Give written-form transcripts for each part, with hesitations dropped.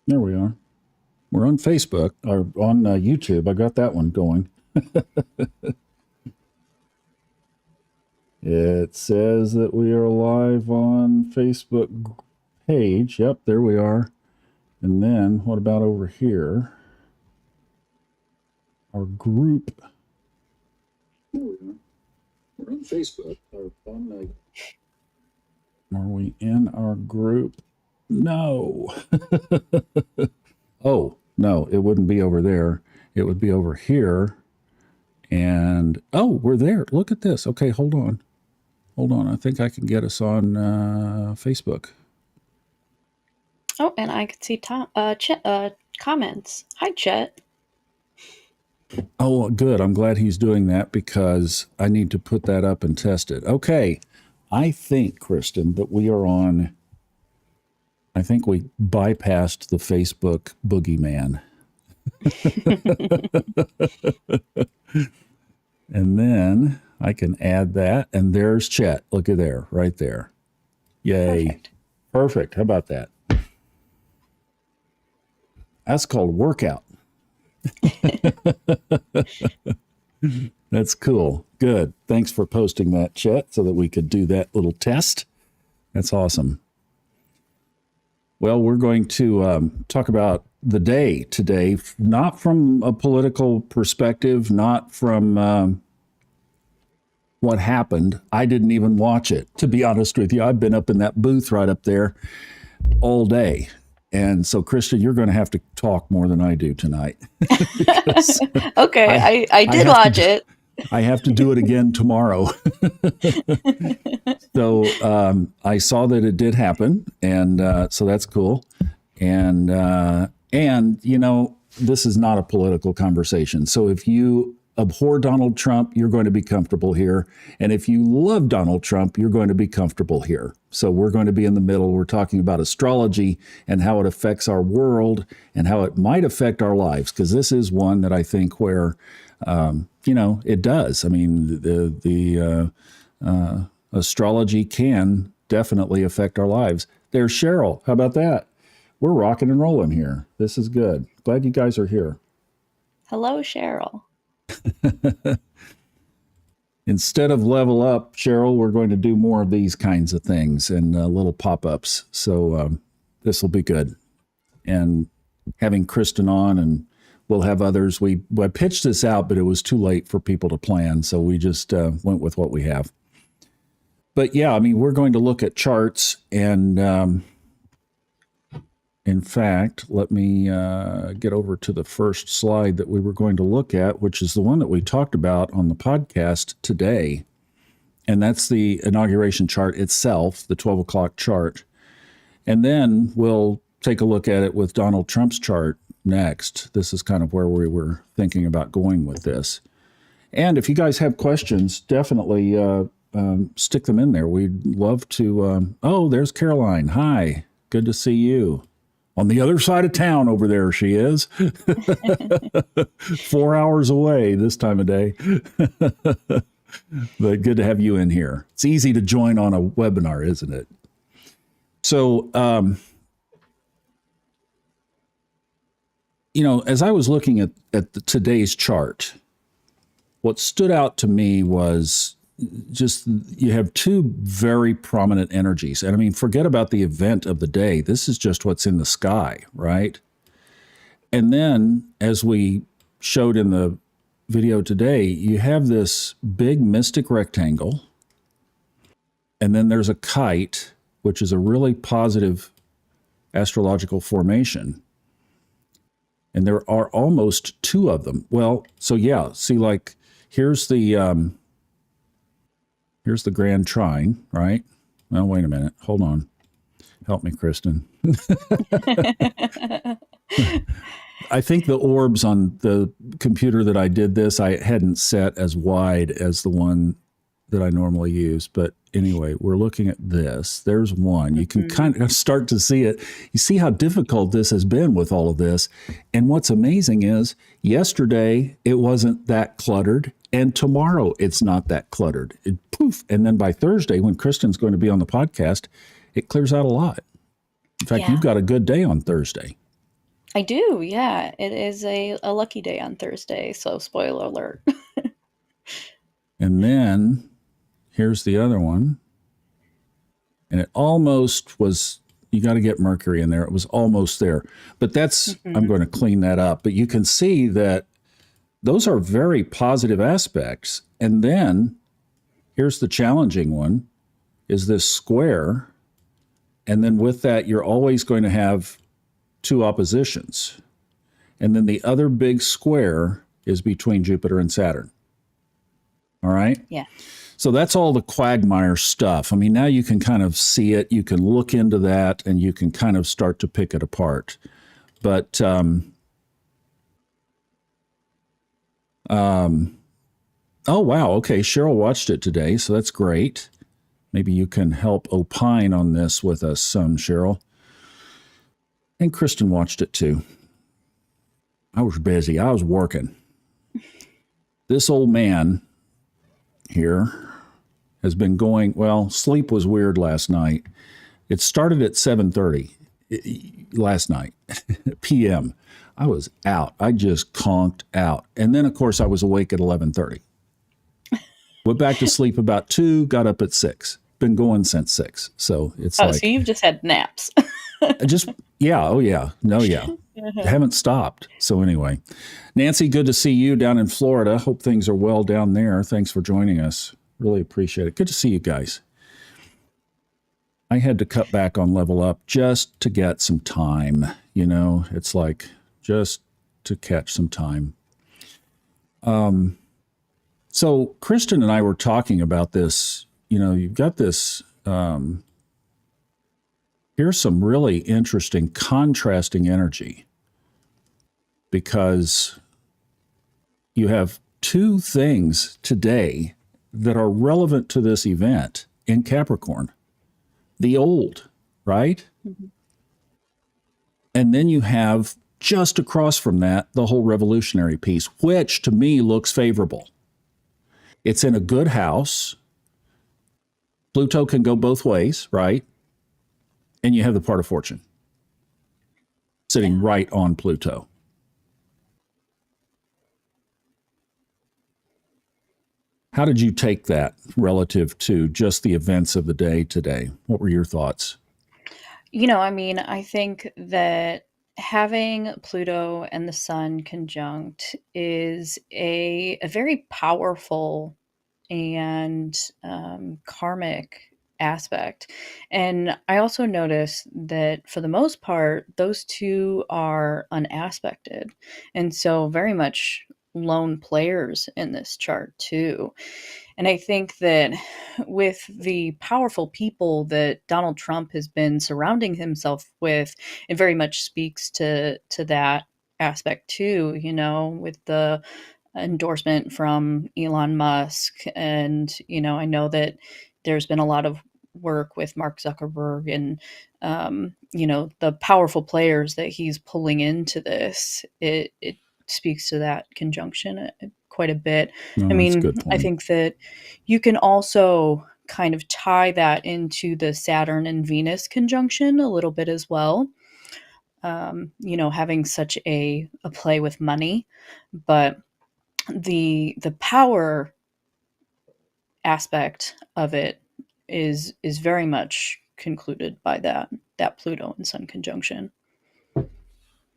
There we are. We're on Facebook or on YouTube. I got that one going. It says that we are live on Facebook page. Yep, there we are. And then what about over here? Our group. There we are. We're on Facebook. Are we in our group? No. Oh, no, it wouldn't be over there. It would be over here. And, oh, we're there. Look at this. Okay, hold on. Hold on. I think I can get us on Facebook. Oh, and I can see comments. Hi, Chet. Oh, good. I'm glad he's doing that because I need to put that up and test it. Okay. I think, Kristen, that we are on, I think we bypassed the Facebook boogeyman. And then I can add that. And there's Chet. Look at there, right there. Yay. Perfect. How about that? That's called workout. That's cool. Good. Thanks for posting that, Chet, so that we could do that little test. That's awesome. Well, we're going to talk about the day today, not from a political perspective, not from what happened. I didn't even watch it, to be honest with you. I've been up in that booth right up there all day. And so, Kristen, you're going to have to talk more than I do tonight. Okay, I did watch it. I have to do it again tomorrow. So I saw that it did happen, and so that's cool. And you know, this is not a political conversation. So if you abhor Donald Trump, you're going to be comfortable here. And if you love Donald Trump, you're going to be comfortable here. So we're going to be in the middle. We're talking about astrology and how it affects our world and how it might affect our lives, because this is one that I think where, you know, it does. I mean, the astrology can definitely affect our lives. There's Cheryl. How about that? We're rocking and rolling here. This is good. Glad you guys are here. Hello, Cheryl. Instead of level up, Cheryl, we're going to do more of these kinds of things and little pop-ups. So this will be good. And having Kristen on, and we'll have others. I pitched this out, but it was too late for people to plan. So we just went with what we have. But yeah, I mean, we're going to look at charts. And in fact, let me get over to the first slide that we were going to look at, which is the one that we talked about on the podcast today. And that's the inauguration chart itself, the 12 o'clock chart. And then we'll take a look at it with Donald Trump's chart next. This is kind of where we were thinking about going with this. And if you guys have questions, definitely stick them in there. We'd love to. Oh, there's Caroline. Hi. Good to see you. On the other side of town over there she is. 4 hours away this time of day. But good to have you in here. It's easy to join on a webinar, isn't it? So, you know, as I was looking at today's chart, what stood out to me was just you have two very prominent energies. And I mean, forget about the event of the day. This is just what's in the sky, right? And then, as we showed in the video today, you have this big mystic rectangle. And then there's a kite, which is a really positive astrological formation. And there are almost two of them. Well, so yeah, see, like, here's the Grand Trine, right? Well, wait a minute. Hold on. Help me, Kristen. I think the orbs on the computer that I did this, I hadn't set as wide as the one that I normally use. But anyway, we're looking at this. There's one. You can kind of start to see it. You see how difficult this has been with all of this. And what's amazing is yesterday it wasn't that cluttered. And tomorrow it's not that cluttered. Poof. And then by Thursday, when Kristen's going to be on the podcast, it clears out a lot. In fact, you've got a good day on Thursday. I do, yeah. It is a lucky day on Thursday, so spoiler alert. And then here's the other one. And it almost was, you got to get Mercury in there. It was almost there. But that's, I'm Mhm. going to clean that up. But you can see that those are very positive aspects. And then here's the challenging one is this square. And then with that, you're always going to have two oppositions. And then the other big square is between Jupiter and Saturn. All right. Yeah. So that's all the quagmire stuff. I mean, now you can kind of see it, you can look into that, and you can kind of start to pick it apart. But oh, wow. Okay. Cheryl watched it today, so that's great. Maybe you can help opine on this with us some, Cheryl. And Kristen watched it too. I was busy. I was working. This old man here has been going, well, sleep was weird last night. It started at 7:30 last night, p.m. I was out. I just conked out. And then, of course, I was awake at 11:30. Went back to sleep about 2, got up at 6. Been going since 6. So it's Oh, like, so you've just had naps. just, yeah, oh, yeah. No, yeah. Haven't stopped. So anyway, Nancy, good to see you down in Florida. Hope things are well down there. Thanks for joining us. Really appreciate it. Good to see you guys. I had to cut back on Level Up just to get some time. You know, it's like just to catch some time. So Kristen and I were talking about this. You know, you've got this. Here's some really interesting contrasting energy because you have two things today that are relevant to this event in Capricorn. The old, right? Mm-hmm. And then you have just across from that, the whole revolutionary piece, which to me looks favorable. It's in a good house. Pluto can go both ways, right? And you have the part of fortune sitting right on Pluto. How did you take that relative to just the events of the day today? What were your thoughts? I mean, I think that having Pluto and the Sun conjunct is a very powerful and karmic aspect. And I also notice that for the most part, those two are unaspected. And so, very much lone players in this chart, too. And I think that with the powerful people that Donald Trump has been surrounding himself with, it very much speaks to that aspect too, with the endorsement from Elon Musk. And, I know that there's been a lot of work with Mark Zuckerberg and, the powerful players that he's pulling into this. It speaks to that conjunction quite a bit. No, I that's a mean, good I point. think that you can also kind of tie that into the Saturn and Venus conjunction a little bit as well. Having such a play with money, but the power aspect of it is very much concluded by that Pluto and Sun conjunction.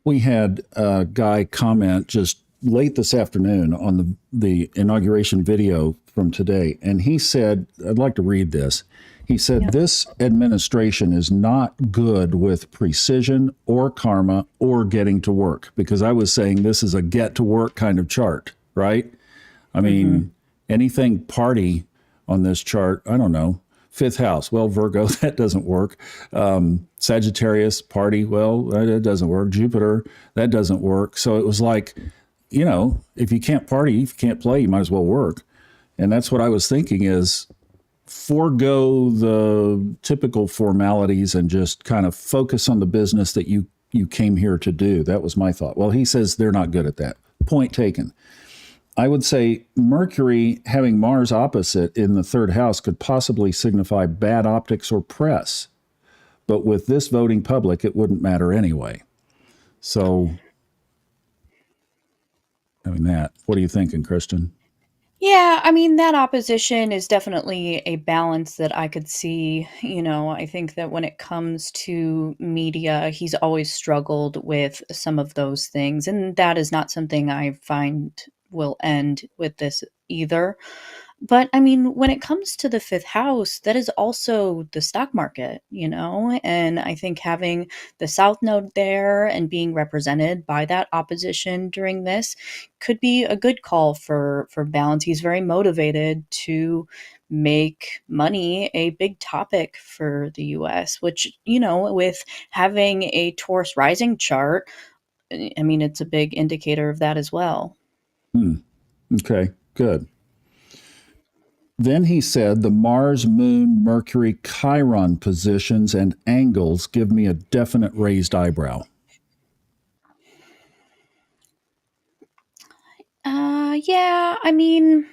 We had a guy comment just late this afternoon on the inauguration video from today, and he said, I'd like to read this. He said, Yep. This administration is not good with precision or karma or getting to work, because I was saying this is a get to work kind of chart, right? I mean, anything party on this chart, I don't know. Fifth house, well, Virgo, that doesn't work. Sagittarius, party, well, that doesn't work. Jupiter, that doesn't work. So it was like, if you can't party, if you can't play, you might as well work. And that's what I was thinking is forego the typical formalities and just kind of focus on the business that you came here to do. That was my thought. Well, he says they're not good at that. Point taken. I would say Mercury having Mars opposite in the third house could possibly signify bad optics or press. But with this voting public, it wouldn't matter anyway. So, I mean, what are you thinking, Kristen? Yeah, I mean, that opposition is definitely a balance that I could see. I think that when it comes to media, he's always struggled with some of those things. And that is not something I find will end with this either. But I mean, when it comes to the fifth house, that is also the stock market. And I think having the South Node there and being represented by that opposition during this could be a good call for balance. He's very motivated to make money a big topic for the US, which, with having a Taurus rising chart, I mean, it's a big indicator of that as well. Okay, good. Then he said the Mars, Moon, Mercury, Chiron positions and angles give me a definite raised eyebrow. Yeah, I mean,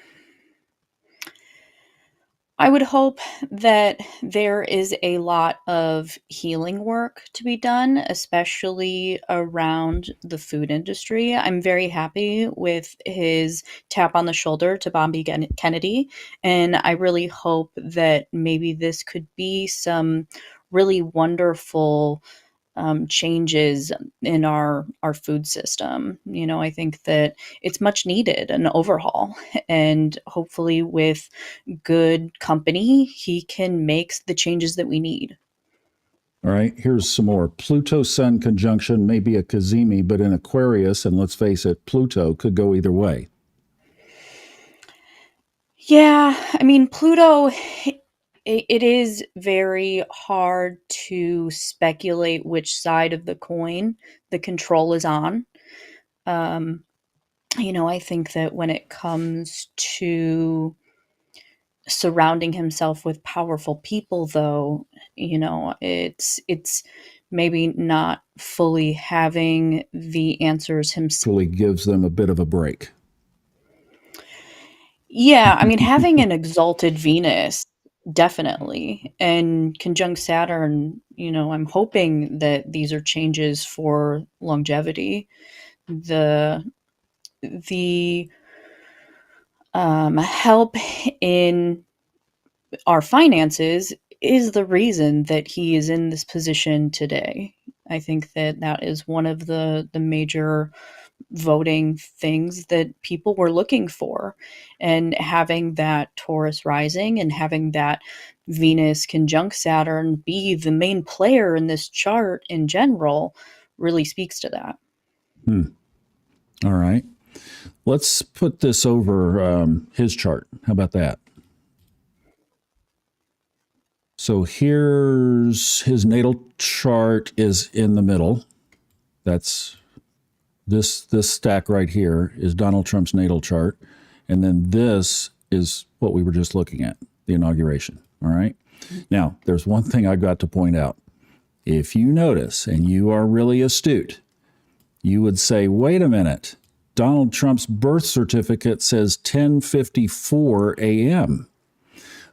I would hope that there is a lot of healing work to be done, especially around the food industry. I'm very happy with his tap on the shoulder to Bobby Kennedy, and I really hope that maybe this could be some really wonderful changes in our food system. I think that it's much needed an overhaul, and hopefully with good company, he can make the changes that we need. All right, here's some more. Pluto Sun conjunction may be a Kazemi, but in Aquarius, and let's face it, Pluto could go either way. Yeah, I mean, Pluto, it is very hard to speculate which side of the coin the control is on. Um, I think that when it comes to surrounding himself with powerful people, though, it's maybe not fully having the answers himself. Actually gives them a bit of a break. Yeah, I mean, having an exalted Venus, definitely, and conjunct Saturn, I'm hoping that these are changes for longevity. The help in our finances is the reason that he is in this position today. I think that that is one of the major voting things that people were looking for. And having that Taurus rising and having that Venus conjunct Saturn be the main player in this chart in general really speaks to that. All right. Let's put this over his chart. How about that? So here's his natal chart is in the middle. That's this stack right here is Donald Trump's natal chart. And then this is what we were just looking at, the inauguration. All right. Now, there's one thing I got to point out. If you notice, and you are really astute, you would say, wait a minute, Donald Trump's birth certificate says 10:54 a.m.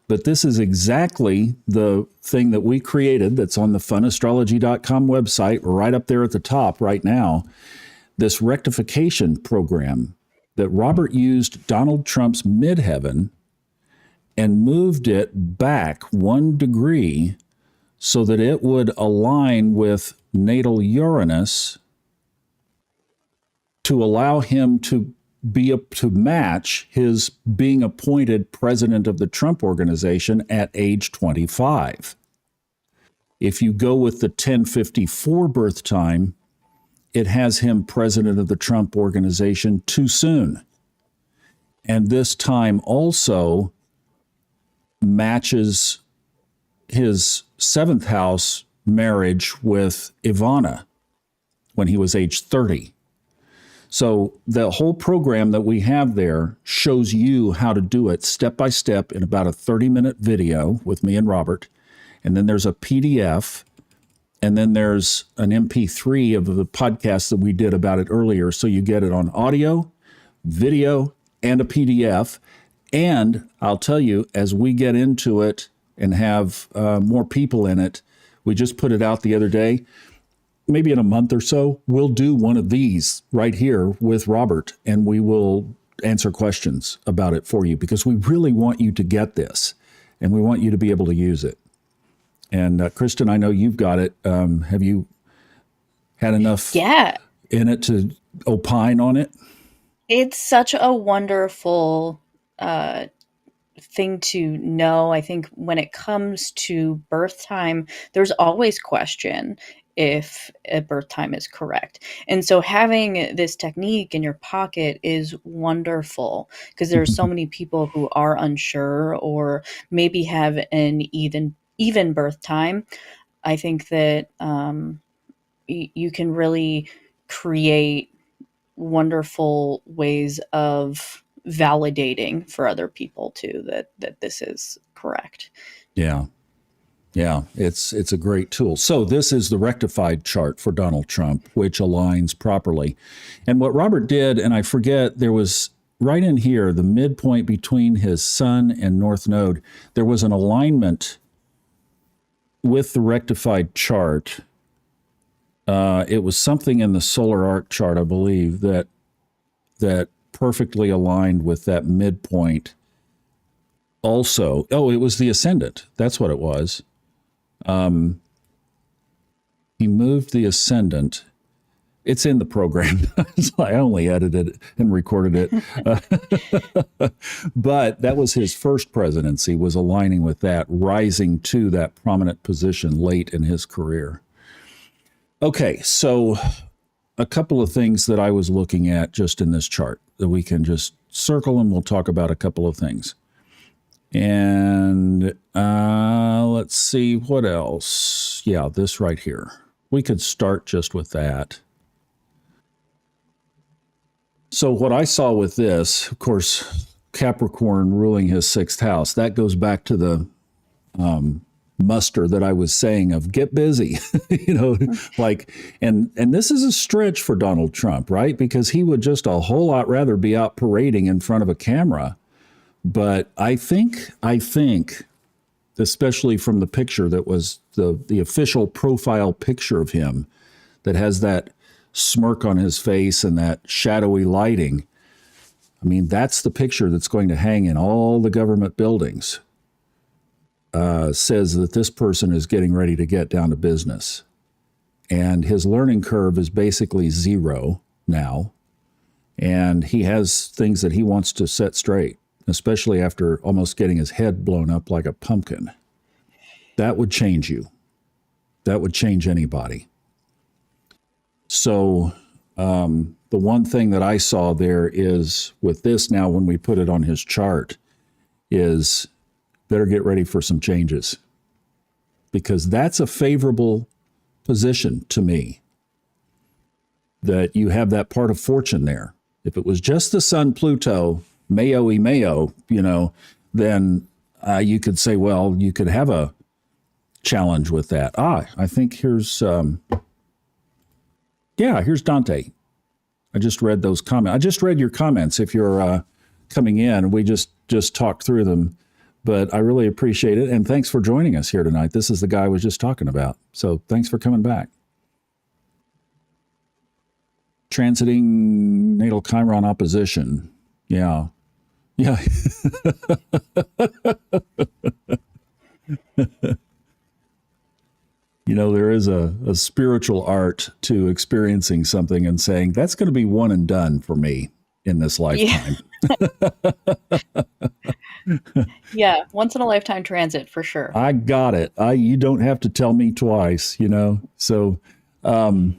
But this is exactly the thing that we created that's on the funastrology.com website, right up there at the top right now. This rectification program that Robert used Donald Trump's midheaven and moved it back 1 degree so that it would align with natal Uranus to allow him to to match his being appointed president of the Trump organization at age 25. If you go with the 1054 birth time, it has him president of the Trump organization too soon. And this time also matches his seventh house marriage with Ivana when he was age 30. So the whole program that we have there shows you how to do it step by step in about a 30-minute video with me and Robert. And then there's a PDF. And then there's an MP3 of the podcast that we did about it earlier. So you get it on audio, video, and a PDF. And I'll tell you, as we get into it and have more people in it, we just put it out the other day. maybe in a month or so, we'll do one of these right here with Robert, and we will answer questions about it for you because we really want you to get this and we want you to be able to use it. And Kristen, I know you've got it. Have you had enough Yeah, in it to opine on it? it's such a wonderful uh, thing to know. I think when it comes to birth time, there's always question if a birth time is correct. And so having this technique in your pocket is wonderful because there are so many people who are unsure or maybe have an even birth time. I think that you can really create wonderful ways of validating for other people too that this is correct. Yeah. Yeah, it's a great tool. So this is the rectified chart for Donald Trump, which aligns properly. And what Robert did, and I forget, there was right in here, the midpoint between his sun and north node, there was an alignment with the rectified chart. It was something in the solar arc chart, I believe, that perfectly aligned with that midpoint. Also, oh, it was the ascendant. That's what it was. He moved the ascendant. It's in the program. So I only edited it and recorded it. But that was his first presidency, was aligning with that, rising to that prominent position late in his career. Okay, so a couple of things that I was looking at just in this chart that we can just circle and we'll talk about a couple of things. And let's see what else. Yeah, this right here. We could start just with that. So what I saw with this, of course, Capricorn ruling his sixth house, that goes back to the muster that I was saying of get busy, like, and this is a stretch for Donald Trump, right? Because he would just a whole lot rather be out parading in front of a camera. But I think, especially from the picture that was the official profile picture of him that has that smirk on his face and that shadowy lighting. I mean, that's the picture that's going to hang in all the government buildings. Says that this person is getting ready to get down to business. And his learning curve is basically zero now. And he has things that he wants to set straight, especially after almost getting his head blown up like a pumpkin. That would change you. That would change anybody. So the one thing that I saw there is with this now, when we put it on his chart, is better get ready for some changes because that's a favorable position to me that you have that part of fortune there. If it was just the sun, Pluto, Mayo-y Mayo, then you could say, well, you could have a challenge with that. I think here's Dante. I just read those comments. I just read your comments. If you're coming in, we just talked through them, but I really appreciate it. And thanks for joining us here tonight. This is the guy I was just talking about. So thanks for coming back. Transiting natal Chiron opposition. Yeah. Yeah. There is a spiritual art to experiencing something and saying, that's going to be one and done for me in this lifetime. Yeah, once in a lifetime transit for sure. I got it. You don't have to tell me twice, So, but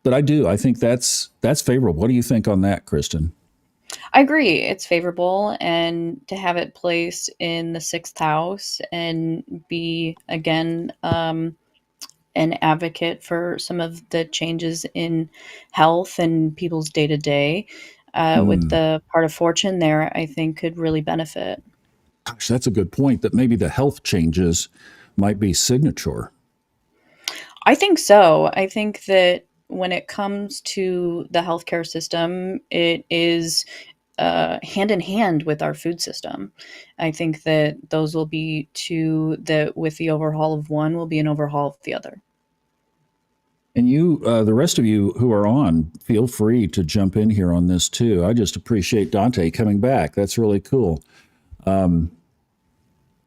I do. I think that's favorable. What do you think on that, Kristen? I agree. It's favorable, and to have it placed in the sixth house and be again an advocate for some of the changes in health and people's day to day with the part of fortune there, I think could really benefit. Gosh, that's a good point. That maybe the health changes might be signature. I think so. I think that when it comes to the healthcare system, it is hand in hand with our food system. I think that those will be two that, with the overhaul of one, will be an overhaul of the other. And you, the rest of you who are on, feel free to jump in here on this too. I just appreciate Dante coming back. That's really cool. All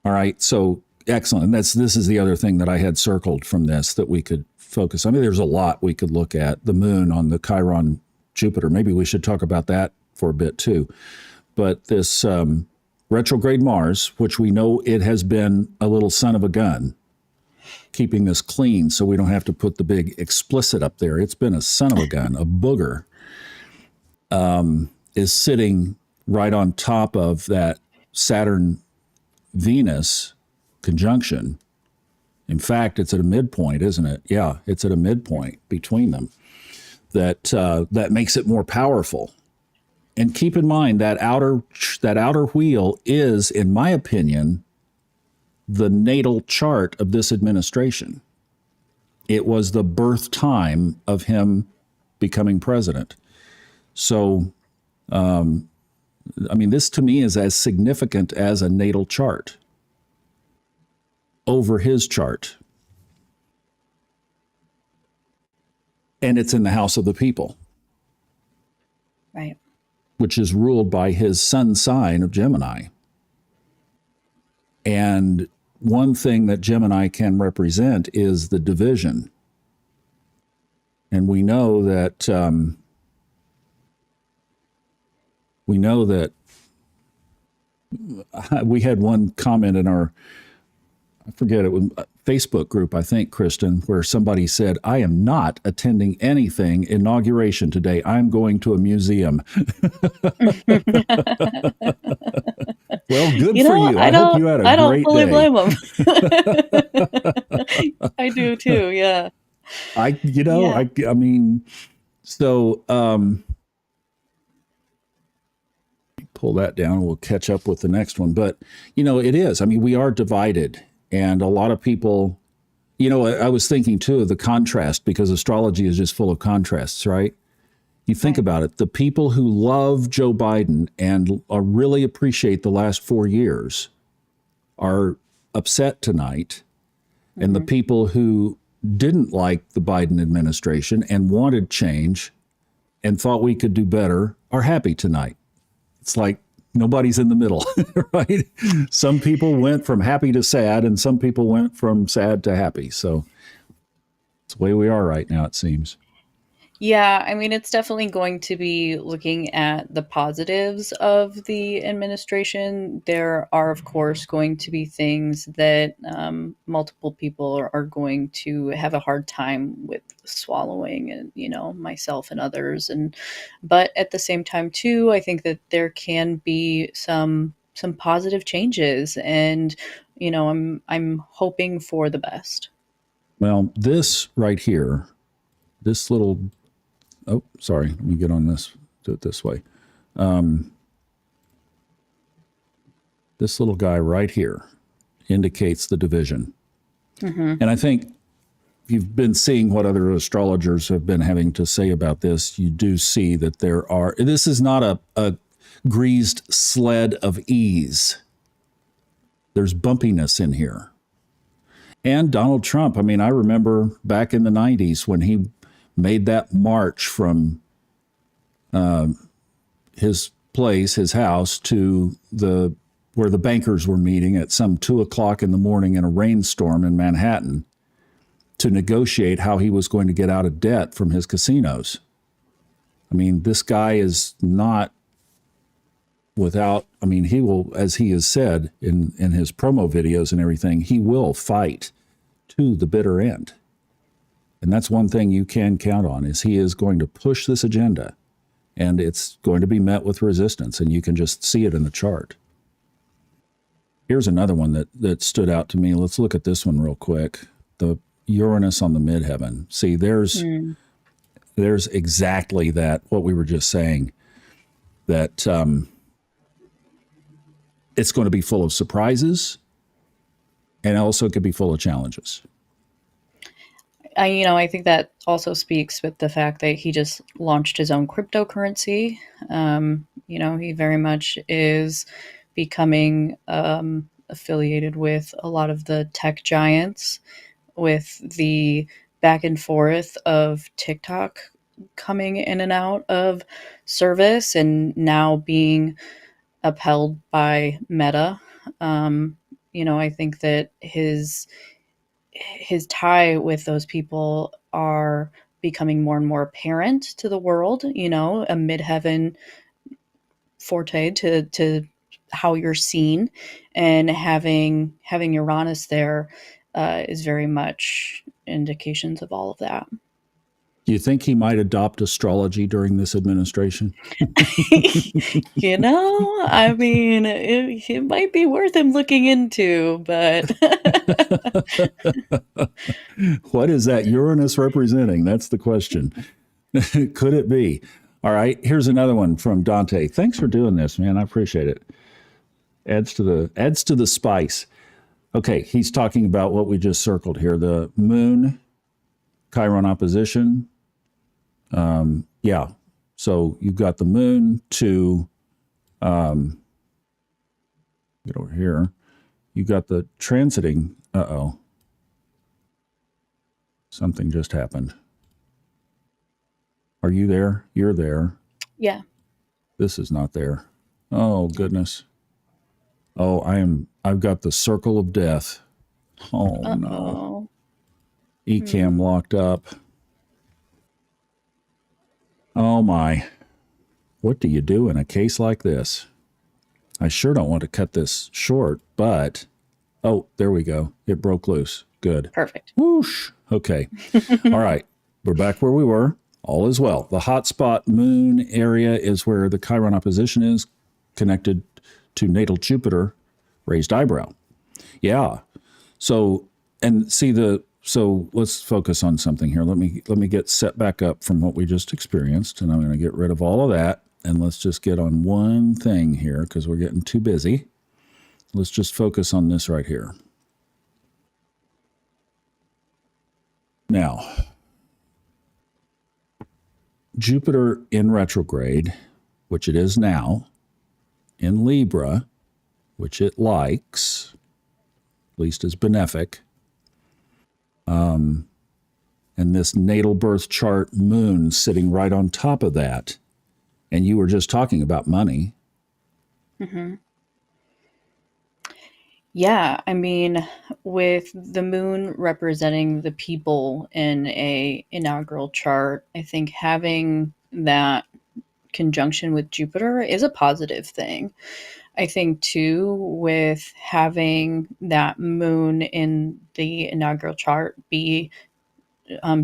right, so excellent. And this is the other thing that I had circled from this that we could focus. I mean, there's a lot we could look at. The moon on the Chiron Jupiter. Maybe we should talk about that for a bit too. But this retrograde Mars, which we know it has been a little son of a gun, keeping this clean so we don't have to put the big explicit up there. It's been a son of a gun, a booger, is sitting right on top of that Saturn Venus conjunction. In fact, it's at a midpoint, isn't it? Yeah, it's at a midpoint between them. That makes it more powerful. And keep in mind that outer wheel is, in my opinion, the natal chart of this administration. It was the birth time of him becoming president. So, I mean, this to me is as significant as a natal chart over his chart. And it's in the house of the people. Right. Which is ruled by his sun sign of Gemini. And one thing that Gemini can represent is the division. And we know that we had one comment in our, I forget, it was a Facebook group, I think, Kristen, where somebody said, I am not attending anything inauguration today. I'm going to a museum. Well, good for you. I hope you had a great day. I don't fully blame them. I do too, yeah. I mean, so pull that down and we'll catch up with the next one. But, it is. I mean, we are divided. And a lot of people, I was thinking too of the contrast, because astrology is just full of contrasts, right? You think about it. The people who love Joe Biden and really appreciate the last 4 years are upset tonight. Mm-hmm. And the people who didn't like the Biden administration and wanted change and thought we could do better are happy tonight. It's like nobody's in the middle, right? Some people went from happy to sad, and some people went from sad to happy. So it's the way we are right now, it seems. Yeah, I mean, it's definitely going to be looking at the positives of the administration. There are, of course, going to be things that multiple people are going to have a hard time with swallowing, and myself and others. But at the same time, too, I think that there can be some positive changes, and I'm hoping for the best. Well, this right here, this little. Oh, sorry. Let me get on this. Do it this way. This little guy right here indicates the division. Mm-hmm. And I think if you've been seeing what other astrologers have been having to say about this, you do see that this is not a greased sled of ease. There's bumpiness in here. And Donald Trump, I mean, I remember back in the 90s when he made that march from his place, his house, to where the bankers were meeting at some 2:00 in the morning in a rainstorm in Manhattan to negotiate how he was going to get out of debt from his casinos. I mean, this guy is not without, I mean, he will, as he has said in his promo videos and everything, he will fight to the bitter end. And that's one thing you can count on, is he is going to push this agenda, and it's going to be met with resistance, and you can just see it in the chart. Here's another one that stood out to me. Let's look at this one real quick. The Uranus on the midheaven. See, there's exactly that, what we were just saying, that it's going to be full of surprises, and also it could be full of challenges. I think that also speaks with the fact that he just launched his own cryptocurrency. He very much is becoming affiliated with a lot of the tech giants, with the back and forth of TikTok coming in and out of service and now being upheld by Meta. Um, I think that his tie with those people are becoming more and more apparent to the world. A midheaven forte to how you're seen, and having Uranus there is very much indications of all of that. Do you think he might adopt astrology during this administration? I mean, it might be worth him looking into, but What is that Uranus representing? That's the question. Could it be? All right, here's another one from Dante. Thanks for doing this, man. I appreciate it. Adds to the spice. Okay, he's talking about what we just circled here: the Moon Chiron opposition. Yeah, so you've got the Moon to get over here. You got the transiting. Something just happened. Are you there? You're there. yeah. This is not there. Oh, goodness. Oh, I've got the circle of death. Oh, no. Ecamm locked up. Oh, my. What do you do in a case like this? I sure don't want to cut this short, but... Oh, there we go. It broke loose. Good. Perfect. Whoosh. Okay. All right. We're back where we were. All is well. The hotspot Moon area is where the Chiron opposition is, connected to natal Jupiter, raised eyebrow. Yeah. So let's focus on something here. Let me get set back up from what we just experienced, and I'm going to get rid of all of that, and let's just get on one thing here because we're getting too busy. Let's just focus on this right here. Now, Jupiter in retrograde, which it is now, in Libra, which it likes, at least is benefic, and this natal birth chart Moon sitting right on top of that. And you were just talking about money. Mm-hmm. Yeah, I mean, with the Moon representing the people in a inaugural chart, I think having that conjunction with Jupiter is a positive thing. I think too, with having that Moon in the inaugural chart be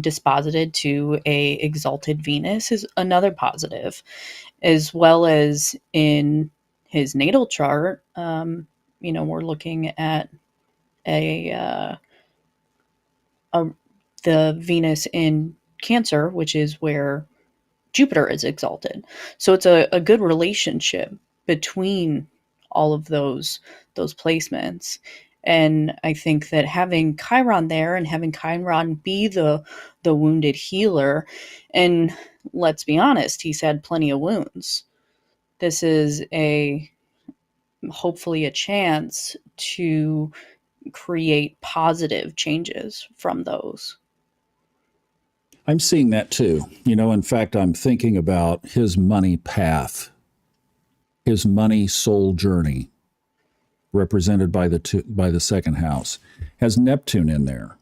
disposited to a exalted Venus is another positive, as well as in his natal chart. We're looking at a the Venus in Cancer, which is where Jupiter is exalted. So it's a good relationship between all of those placements. And I think that having Chiron there and having Chiron be the wounded healer, and let's be honest, he's had plenty of wounds. This is hopefully a chance to create positive changes from those. I'm seeing that too. In fact, I'm thinking about his money path, his money soul journey, represented by the second house, has Neptune in there.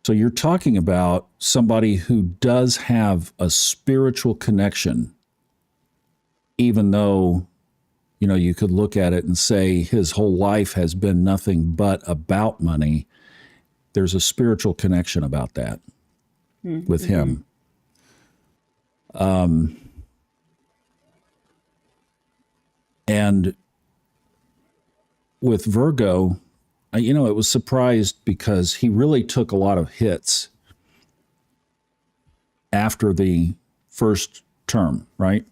So you're talking about somebody who does have a spiritual connection, even though, you could look at it and say his whole life has been nothing but about money. There's a spiritual connection about that with him. And with Virgo, it was surprised because he really took a lot of hits after the first term, right?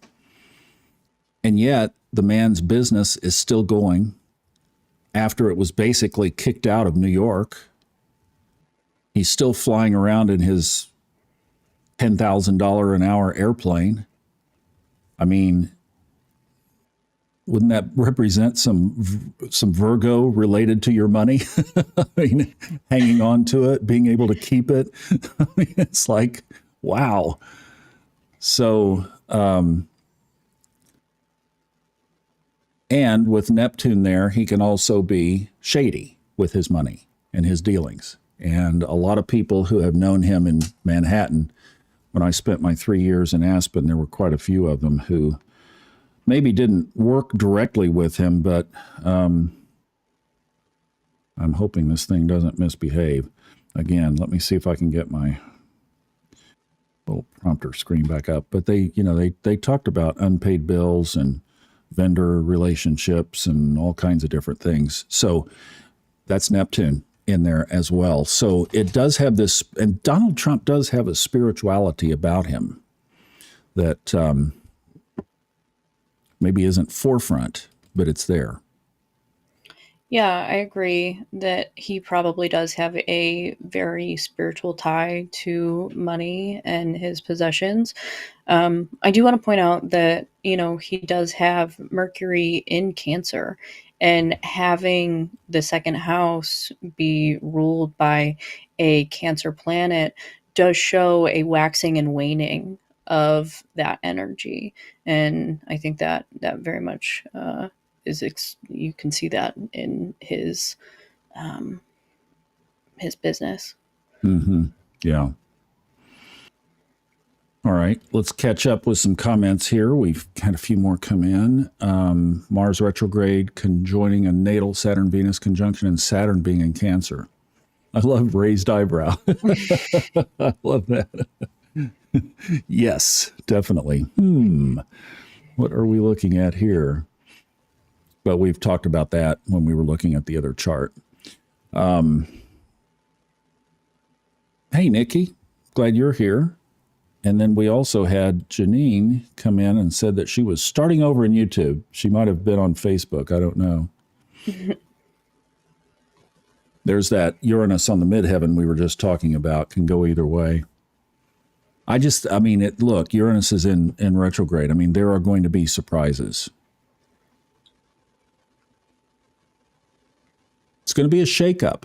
And yet the man's business is still going after it was basically kicked out of New York. He's still flying around in his $10,000 an hour airplane. I mean, wouldn't that represent some Virgo related to your money? I mean, hanging on to it, being able to keep it. I mean, it's like, wow. So, and with Neptune there, he can also be shady with his money and his dealings. And a lot of people who have known him in Manhattan, when I spent my 3 years in Aspen, there were quite a few of them who maybe didn't work directly with him, but I'm hoping this thing doesn't misbehave. Again, let me see if I can get my little prompter screen back up. But they talked about unpaid bills and vendor relationships and all kinds of different things. So that's Neptune in there as well. So it does have this, and Donald Trump does have a spirituality about him that maybe isn't forefront, but it's there. Yeah, I agree that he probably does have a very spiritual tie to money and his possessions. I do want to point out that, he does have Mercury in Cancer, and having the second house be ruled by a Cancer planet does show a waxing and waning of that energy. And I think that very much you can see that in his business. Mm-hmm. Yeah. All right, let's catch up with some comments here. We've had a few more come in. Mars retrograde conjoining a natal Saturn-Venus conjunction and Saturn being in Cancer. I love raised eyebrow. I love that. Yes, definitely. What are we looking at here? But we've talked about that when we were looking at the other chart. Hey, Nikki, glad you're here. And then we also had Janine come in and said that she was starting over in YouTube. She might have been on Facebook. I don't know. There's that Uranus on the midheaven we were just talking about. Can go either way. Look, Uranus is in retrograde. I mean, there are going to be surprises. It's going to be a shakeup.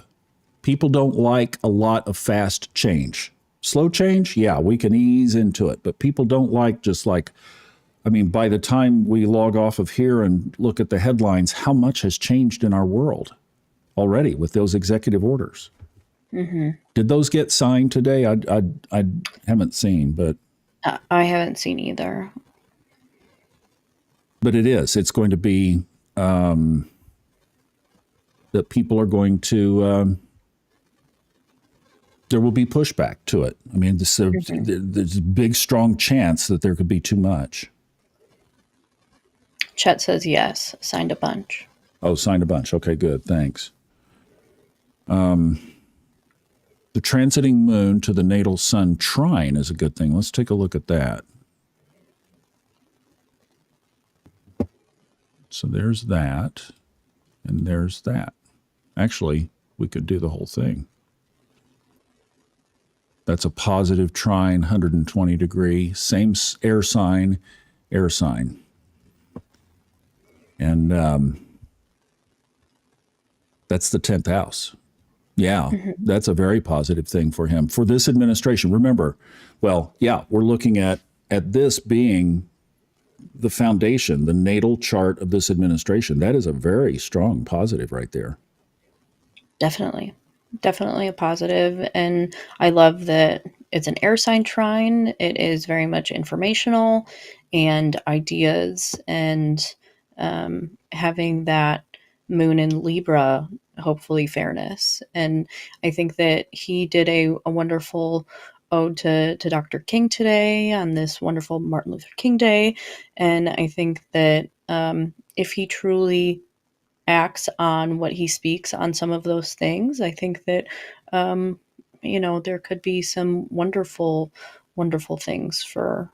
People don't like a lot of fast change. Slow change, yeah, we can ease into it. But people don't like by the time we log off of here and look at the headlines, how much has changed in our world already with those executive orders? Mm-hmm. Did those get signed today? I haven't seen, but... I haven't seen either. But it's going to be that people are going to... there will be pushback to it. I mean, there's a big, strong chance that there could be too much. Chet says yes, signed a bunch. Oh, signed a bunch. Okay, good. Thanks. The transiting moon to the natal sun trine is a good thing. Let's take a look at that. So there's that, and there's that. Actually, we could do the whole thing. That's a positive trine, 120 degree, same air sign. And that's the 10th house. Yeah, That's a very positive thing for him. For this administration, remember, we're looking at this being the foundation, the natal chart of this administration. That is a very strong positive right there. Definitely a positive. And I love that it's an air sign trine. It is very much informational and ideas, and having that moon in Libra, hopefully fairness. And I think that he did a wonderful ode to Dr. King today on this wonderful Martin Luther King Day. And I think that if he truly acts on what he speaks on some of those things, I think that, there could be some wonderful, wonderful things for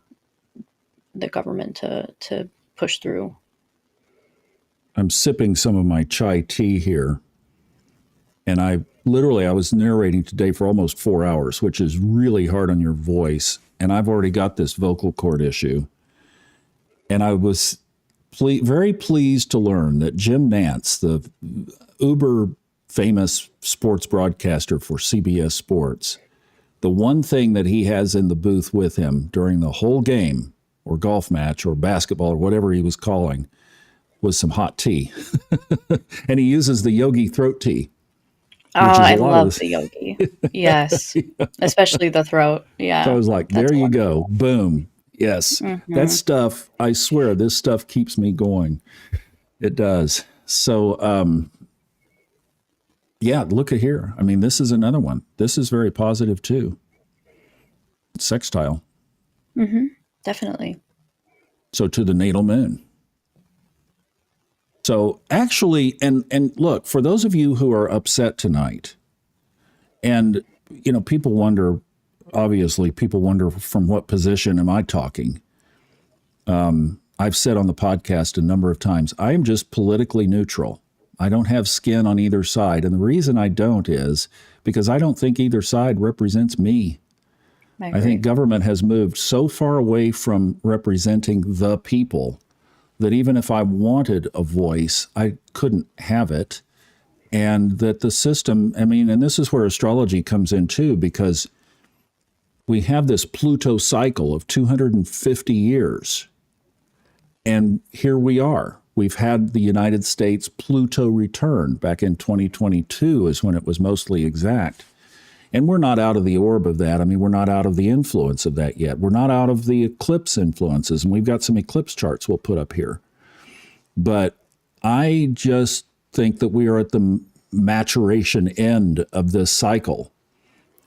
the government to push through. I'm sipping some of my chai tea here. And I was narrating today for almost 4 hours, which is really hard on your voice. And I've already got this vocal cord issue. And I was very pleased to learn that Jim Nantz, the uber famous sports broadcaster for CBS Sports, the one thing that he has in the booth with him during the whole game or golf match or basketball or whatever he was calling was some hot tea. And he uses the Yogi throat tea. Oh, I love the Yogi. Yes. Especially the throat. Yeah. So I was like, there you go. Boom. Yes. That stuff, I swear, this stuff keeps me going. It does. So, yeah, look at here. I mean, this is another one. This is very positive too. Sextile. Definitely. So to the natal moon. So actually, and look, for those of you who are upset tonight, and, you know, people wonder, obviously, people wonder from what position am I talking? I've said on the podcast a number of times, I am just politically neutral. I don't have skin on either side. And the reason I don't is because I don't think either side represents me. I think government has moved so far away from representing the people that even if I wanted a voice, I couldn't have it. And that the system, I mean, and this is where astrology comes in too, because we have this Pluto cycle of 250 years. And here we are. We've had the United States Pluto return back in 2022 is when it was mostly exact. And we're not out of the orb of that. I mean, we're not out of the influence of that yet. We're not out of the eclipse influences. And we've got some eclipse charts we'll put up here. But I just think that we are at the maturation end of this cycle.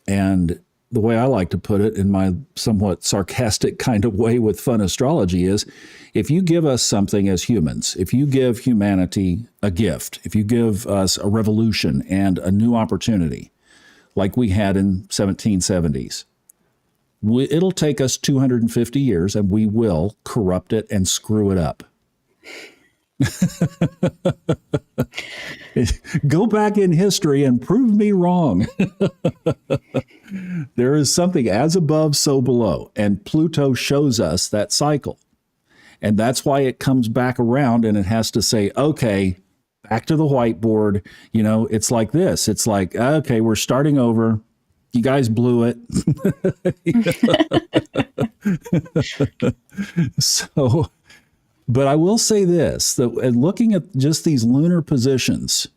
And the way I like to put it in my somewhat sarcastic kind of way with fun astrology is, if you give us something as humans, if you give humanity a gift, if you give us a revolution and a new opportunity, like we had in 1770s, it'll take us 250 years and we will corrupt it and screw it up. Go back in history and prove me wrong. There is something as above, so below. And Pluto shows us that cycle. And that's why it comes back around and it has to say, okay, back to the whiteboard. You know, it's like this. It's like, okay, we're starting over. You guys blew it. So, but I will say this, that looking at just these lunar positions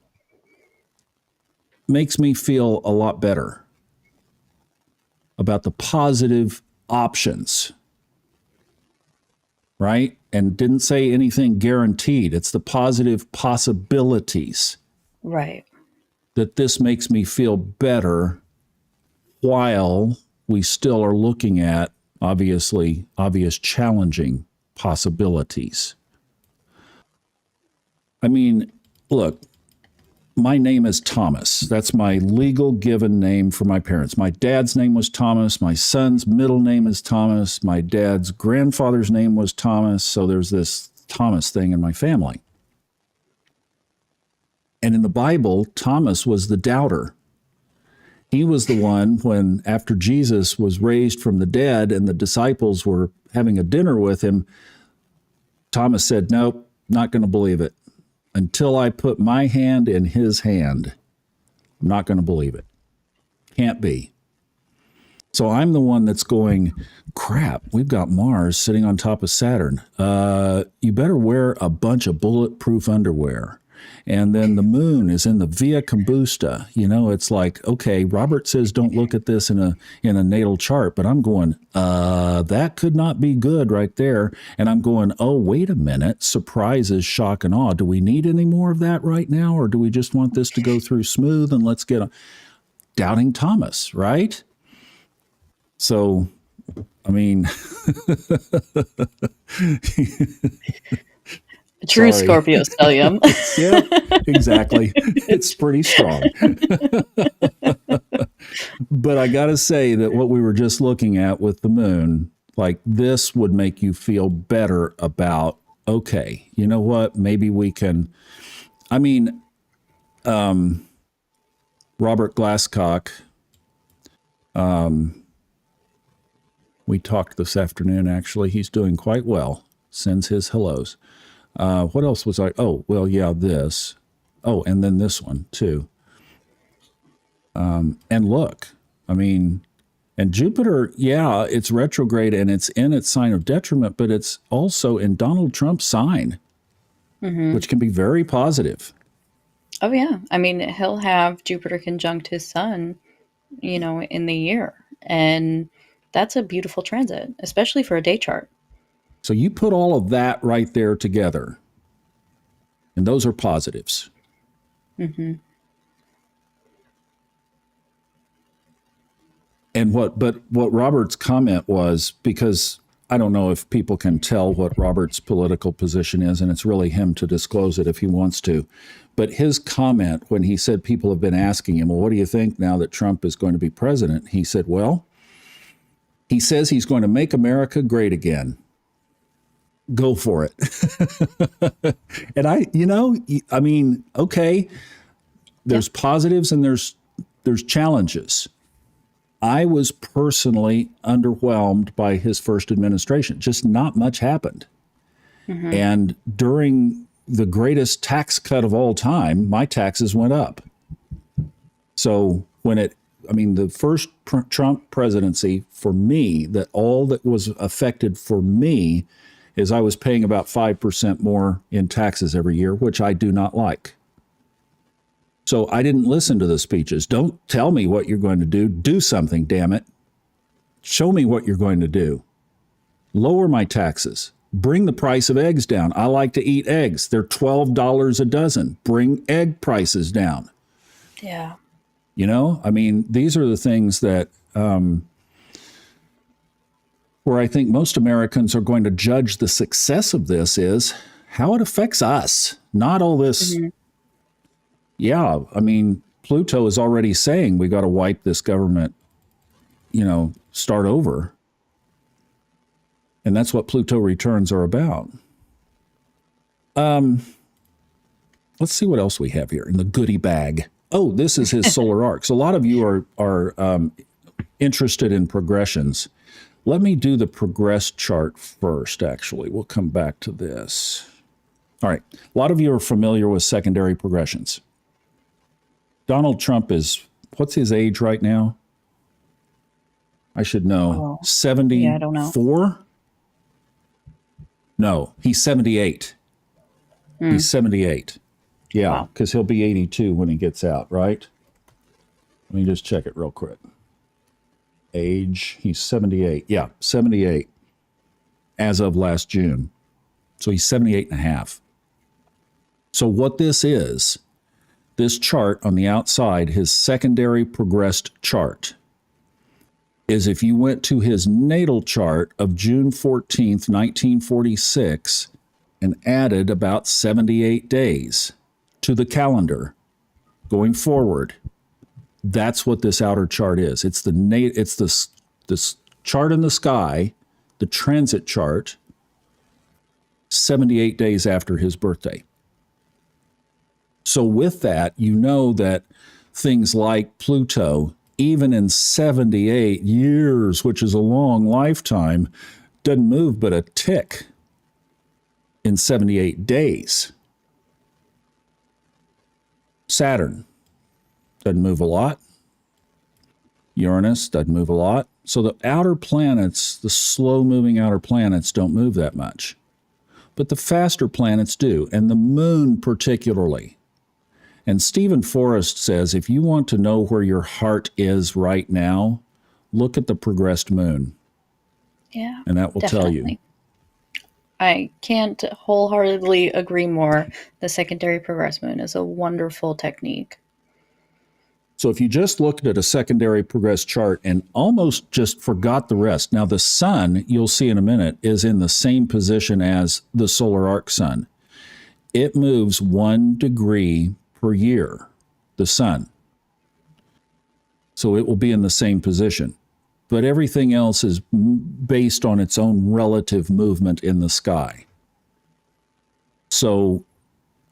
makes me feel a lot better about the positive options, right? And didn't say anything guaranteed. It's the positive possibilities. Right. That this makes me feel better while we still are looking at obvious challenging possibilities. I mean, look, my name is Thomas. That's my legal given name for my parents. My dad's name was Thomas. My son's middle name is Thomas. My dad's grandfather's name was Thomas. So there's this Thomas thing in my family. And in the Bible, Thomas was the doubter. He was the one when, after Jesus was raised from the dead and the disciples were having a dinner with him, Thomas said, nope, not going to believe it. Until I put my hand in his hand, I'm not going to believe it. Can't be. So I'm the one that's going, crap, we've got Mars sitting on top of Saturn. You better wear a bunch of bulletproof underwear. And then the moon is in the Via Combusta. You know, it's like, okay, Robert says don't look at this in a natal chart, but I'm going, that could not be good right there. And I'm going, oh, wait a minute, surprises, shock, and awe. Do we need any more of that right now? Or do we just want this to go through smooth and let's get doubting Thomas, right? So, I mean... True Scorpio stellium. Yeah, exactly. It's pretty strong. But I got to say that what we were just looking at with the moon, like this would make you feel better about, okay, you know what? Maybe we can, I mean, Robert Glasscock, we talked this afternoon, actually. He's doing quite well. Sends his hellos. What else was I? Oh, well, yeah, this. Oh, and then this one too. And look, I mean, and Jupiter, yeah, it's retrograde and it's in its sign of detriment, but it's also in Donald Trump's sign, which can be very positive. Oh, yeah. I mean, he'll have Jupiter conjunct his sun, in the year. And that's a beautiful transit, especially for a day chart. So you put all of that right there together, and those are positives. And what Robert's comment was, because I don't know if people can tell what Robert's political position is, and it's really him to disclose it if he wants to. But his comment when he said people have been asking him, well, what do you think now that Trump is going to be president? He said, well, he says he's going to make America great again. Go for it. And I mean, okay, there's positives and there's challenges. I was personally underwhelmed by his first administration. Just not much happened. And during the greatest tax cut of all time, my taxes went up. So the first Trump presidency for me, that was affected for me is I was paying about 5% more in taxes every year, which I do not like. So I didn't listen to the speeches. Don't tell me what you're going to do. Do something, damn it. Show me what you're going to do. Lower my taxes. Bring the price of eggs down. I like to eat eggs. They're $12 a dozen. Bring egg prices down. Yeah. These are the things that where I think most Americans are going to judge the success of this is how it affects us, not all this. Yeah, Pluto is already saying we got to wipe this government, start over. And that's what Pluto returns are about. Let's see what else we have here in the goodie bag. Oh, this is his solar arc. So a lot of you are interested in progressions. Let me do the progress chart first, actually. We'll come back to this. All right. A lot of you are familiar with secondary progressions. Donald Trump what's his age right now? I should know. 74? Yeah, I don't know. No, he's 78. He's 78. Yeah, because he'll be 82 when he gets out, right? Let me just check it real quick. Age, he's 78. Yeah, 78 as of last June. So he's 78 and a half. So what this is, this chart on the outside, his secondary progressed chart, is if you went to his natal chart of June 14th, 1946, and added about 78 days to the calendar going forward, that's what this outer chart is. It's this chart in the sky, the transit chart, 78 days after his birthday. So with that, that things like Pluto, even in 78 years, which is a long lifetime, doesn't move but a tick in 78 days. Saturn doesn't move a lot. Uranus doesn't move a lot. So the outer planets, the slow-moving outer planets, don't move that much. But the faster planets do, and the moon particularly. And Stephen Forrest says, if you want to know where your heart is right now, look at the progressed moon. Yeah. And that will tell you. I can't wholeheartedly agree more. The secondary progressed moon is a wonderful technique. So if you just looked at a secondary progressed chart and almost just forgot the rest, now the sun, you'll see in a minute, is in the same position as the solar arc sun. It moves 1 degree per year, the sun. So it will be in the same position. But everything else is based on its own relative movement in the sky. So,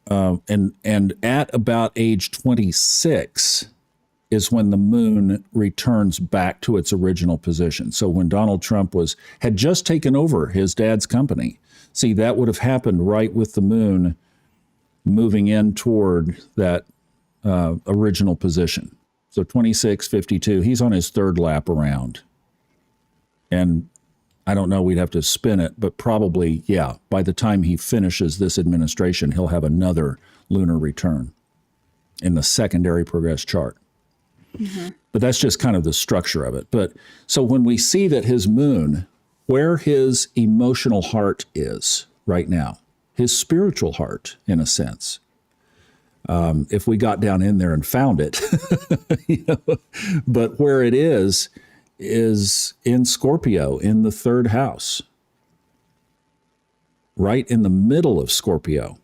and at about age 26 is when the moon returns back to its original position. So when Donald Trump had just taken over his dad's company, See, that would have happened right with the moon moving in toward that original position. So 2652, he's on his third lap around. And I don't know, we'd have to spin it, but probably, yeah, by the time he finishes this administration, he'll have another lunar return in the secondary progress chart. Mm-hmm. But that's just kind of the structure of it. But so when we see that his moon, where his emotional heart is right now, his spiritual heart, in a sense, if we got down in there and found it, but where it is in Scorpio, in the third house, right in the middle of Scorpio.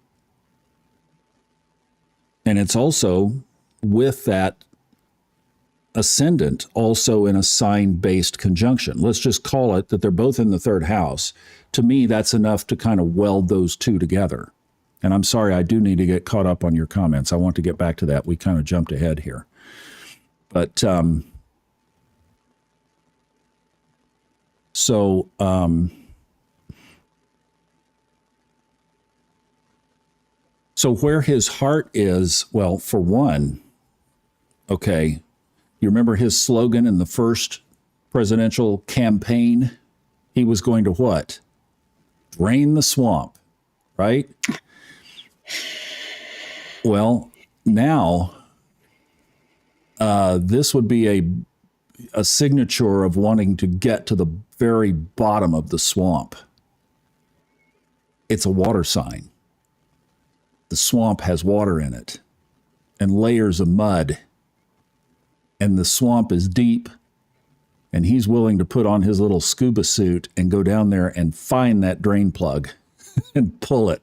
And it's also with that ascendant also in a sign-based conjunction. Let's just call it that they're both in the third house. To me, that's enough to kind of weld those two together. And I'm sorry, I do need to get caught up on your comments. I want to get back to that. We kind of jumped ahead here. But so where his heart is, well, for one, okay, you remember his slogan in the first presidential campaign? He was going to what? Drain the swamp, right? Well, now this would be a signature of wanting to get to the very bottom of the swamp. It's a water sign. The swamp has water in it and layers of mud. And the swamp is deep. And he's willing to put on his little scuba suit and go down there and find that drain plug and pull it.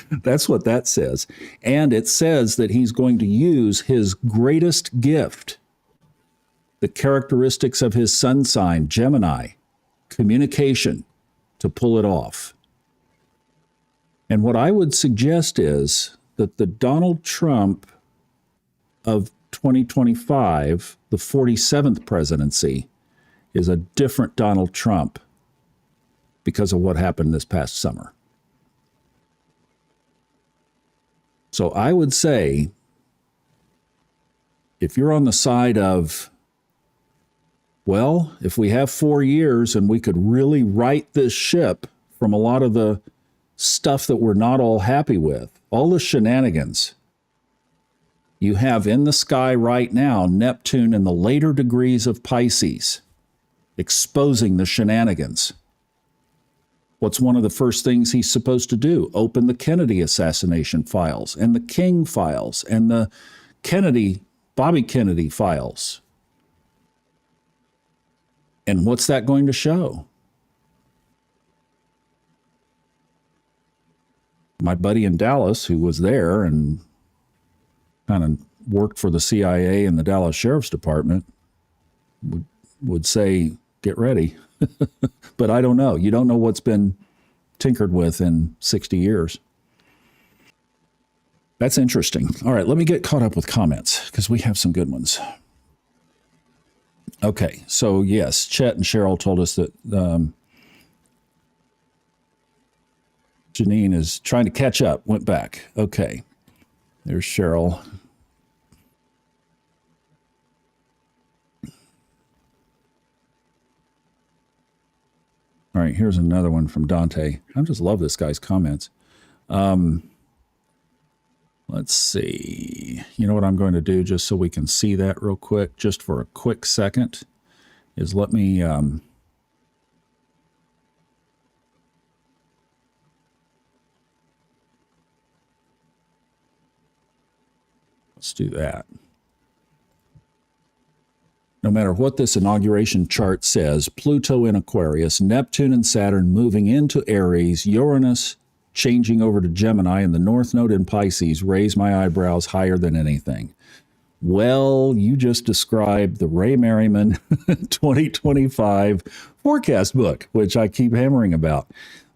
That's what that says. And it says that he's going to use his greatest gift, the characteristics of his sun sign, Gemini, communication, to pull it off. And what I would suggest is that the Donald Trump of 2025, the 47th presidency, is a different Donald Trump because of what happened this past summer. So I would say, if you're on the side of, well, if we have 4 years and we could really right this ship from a lot of the stuff that we're not all happy with, all the shenanigans, you have in the sky right now Neptune in the later degrees of Pisces, exposing the shenanigans. What's one of the first things he's supposed to do? Open the Kennedy assassination files and the King files and the Bobby Kennedy files. And what's that going to show? My buddy in Dallas, who was there and kind of worked for the CIA and the Dallas Sheriff's Department, would say, get ready. But I don't know. You don't know what's been tinkered with in 60 years. That's interesting. All right, let me get caught up with comments because we have some good ones. Okay, so yes, Chet and Cheryl told us that Janine is trying to catch up, went back. Okay, there's Cheryl. All right, here's another one from Dante. I just love this guy's comments. Let's see. You know what I'm going to do just so we can see that real quick, just for a quick second, is let me... let's do that. No matter what this inauguration chart says, Pluto in Aquarius, Neptune and Saturn moving into Aries, Uranus changing over to Gemini, and the North Node in Pisces raise my eyebrows higher than anything. Well, you just described the Ray Merriman 2025 forecast book, which I keep hammering about.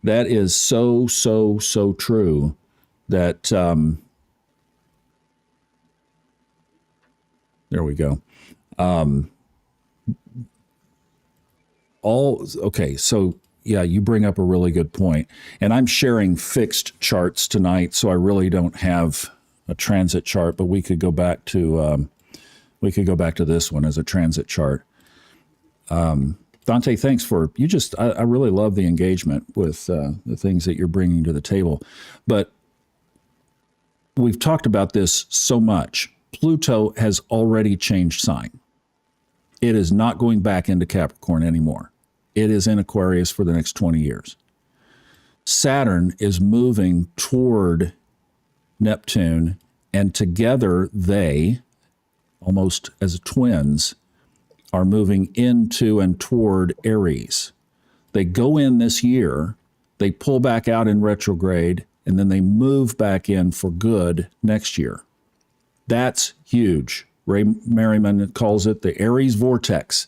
That is so, so, so true that, there we go. Okay, so yeah, you bring up a really good point. And I'm sharing fixed charts tonight, so I really don't have a transit chart, but we could go back to this one as a transit chart. Dante, thanks for you. I really love the engagement with the things that you're bringing to the table. But we've talked about this so much. Pluto has already changed sign. It is not going back into Capricorn anymore. It is in Aquarius for the next 20 years. Saturn is moving toward Neptune, and together they, almost as twins, are moving into and toward Aries. They go in this year, they pull back out in retrograde, and then they move back in for good next year. That's huge. Ray Merriman calls it the Aries vortex,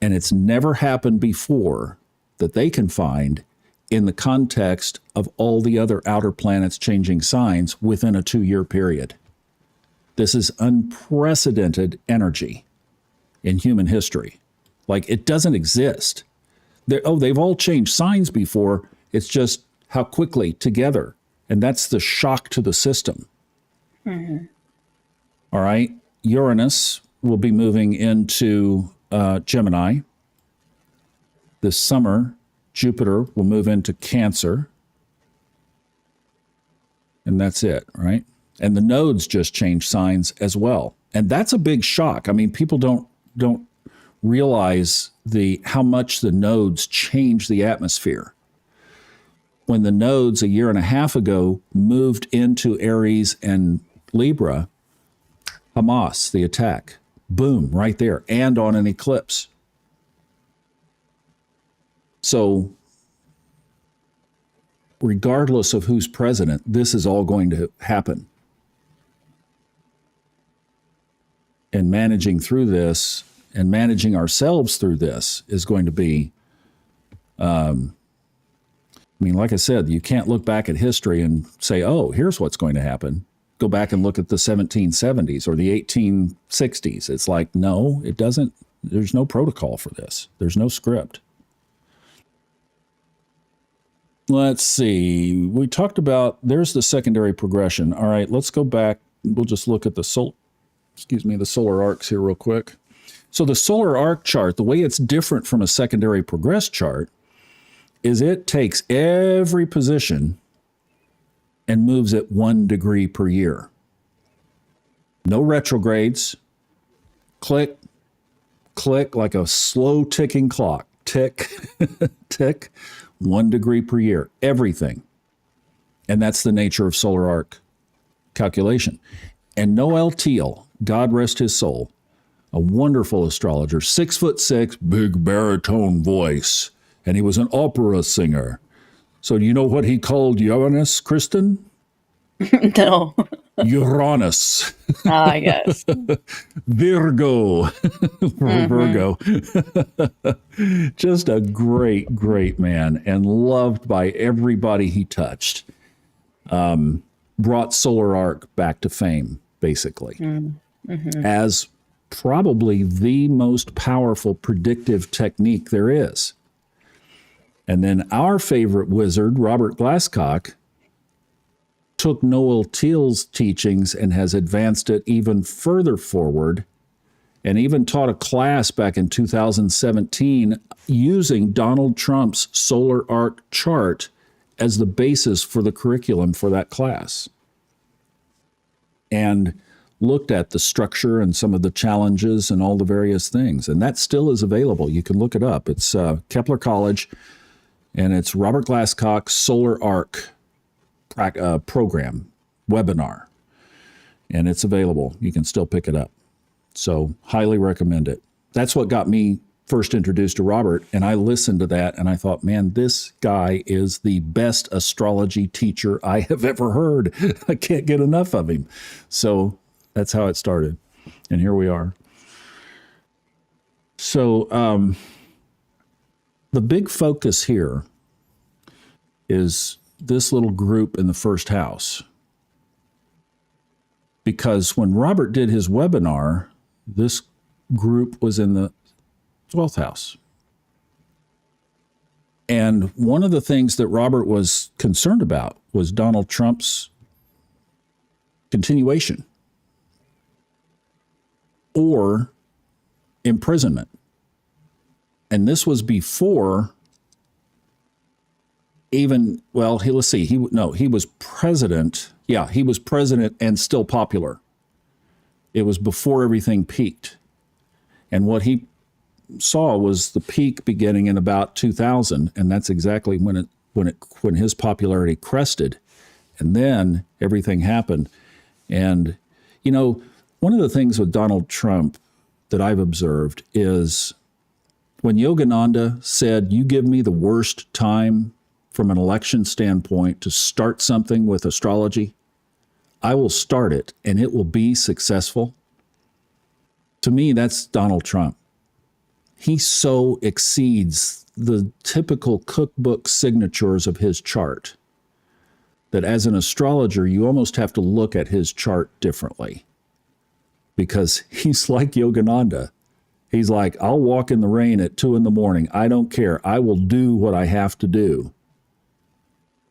and it's never happened before that they can find in the context of all the other outer planets changing signs within a 2-year period. This is unprecedented energy in human history. Like, it doesn't exist. They've all changed signs before. It's just how quickly together. And that's the shock to the system. Mm-hmm. All right. Uranus will be moving into Gemini. This summer, Jupiter will move into Cancer. And that's it, right? And the nodes just change signs as well. And that's a big shock. I mean, people don't realize how much the nodes change the atmosphere. When the nodes a year and a half ago moved into Aries and Libra, Hamas, the attack, boom, right there, and on an eclipse. So regardless of who's president, this is all going to happen. And managing through this and managing ourselves through this is going to be, like I said, you can't look back at history and say, oh, here's what's going to happen. Go back and look at the 1770s or the 1860s. It's like, no, it doesn't. There's no protocol for this. There's no script. Let's see. We talked about, there's the secondary progression. All right, let's go back. We'll just look at the solar arcs here real quick. So the solar arc chart, the way it's different from a secondary progress chart is it takes every position and moves it 1 degree per year. No retrogrades. Click, click, like a slow ticking clock. Tick, tick, 1 degree per year. Everything. And that's the nature of solar arc calculation. And Noel Teal, God rest his soul, a wonderful astrologer, 6'6", big baritone voice, and he was an opera singer. So do you know what he called Uranus, Kristen? No. Uranus. I guess. Virgo. Virgo. Just a great, great man and loved by everybody he touched. Brought solar arc back to fame, basically, as probably the most powerful predictive technique there is. And then our favorite wizard, Robert Glasscock, took Noel Teal's teachings and has advanced it even further forward, and even taught a class back in 2017 using Donald Trump's solar arc chart as the basis for the curriculum for that class. And looked at the structure and some of the challenges and all the various things. And that still is available. You can look it up. It's Kepler College, and it's Robert Glasscock's Solar Arc program, webinar. And it's available. You can still pick it up. So highly recommend it. That's what got me first introduced to Robert, and I listened to that, and I thought, man, this guy is the best astrology teacher I have ever heard. I can't get enough of him. So that's how it started, and here we are. So the big focus here is this little group in the first house, because when Robert did his webinar, this group was in the 12th house. And one of the things that Robert was concerned about was Donald Trump's continuation or imprisonment. And this was before even, well, let's see, he was president. Yeah, he was president and still popular. It was before everything peaked. And what he saw was the peak beginning in about 2000, and that's exactly when his popularity crested. And then everything happened. And, you know, one of the things with Donald Trump that I've observed is when Yogananda said, "You give me the worst time from an election standpoint to start something with astrology, I will start it and it will be successful." To me, that's Donald Trump. He so exceeds the typical cookbook signatures of his chart that as an astrologer, you almost have to look at his chart differently because he's like Yogananda. He's like, "I'll walk in the rain at 2 a.m. I don't care. I will do what I have to do."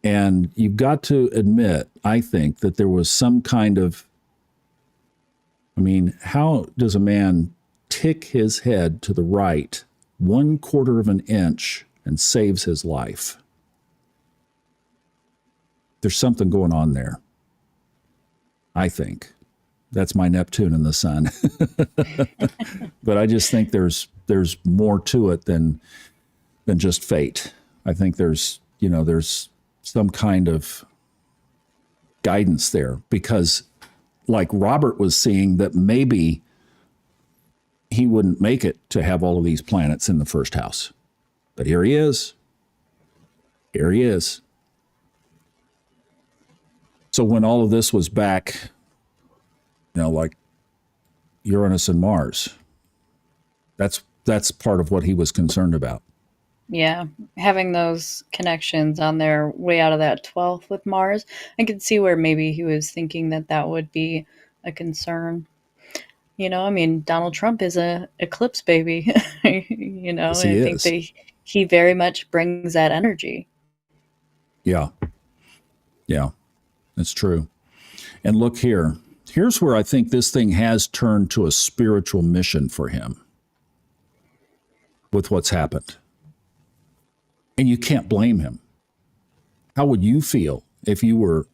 And you've got to admit, I think, that there was some kind of, how does a man tick his head to the right 1/4 of an inch and saves his life? There's something going on there, I think. That's my Neptune in the sun. But I just think there's more to it than just fate. I think there's some kind of guidance there because like Robert was seeing that maybe he wouldn't make it to have all of these planets in the first house. But here he is. Here he is. So when all of this was back, like Uranus and Mars, that's part of what he was concerned about. Yeah, having those connections on their way out of that 12th with Mars, I could see where maybe he was thinking that would be a concern. Donald Trump is a eclipse baby, Yes, he I think is. that he very much brings that energy. Yeah. Yeah, that's true. And look here. Here's where I think this thing has turned to a spiritual mission for him with what's happened. And you can't blame him. How would you feel if you were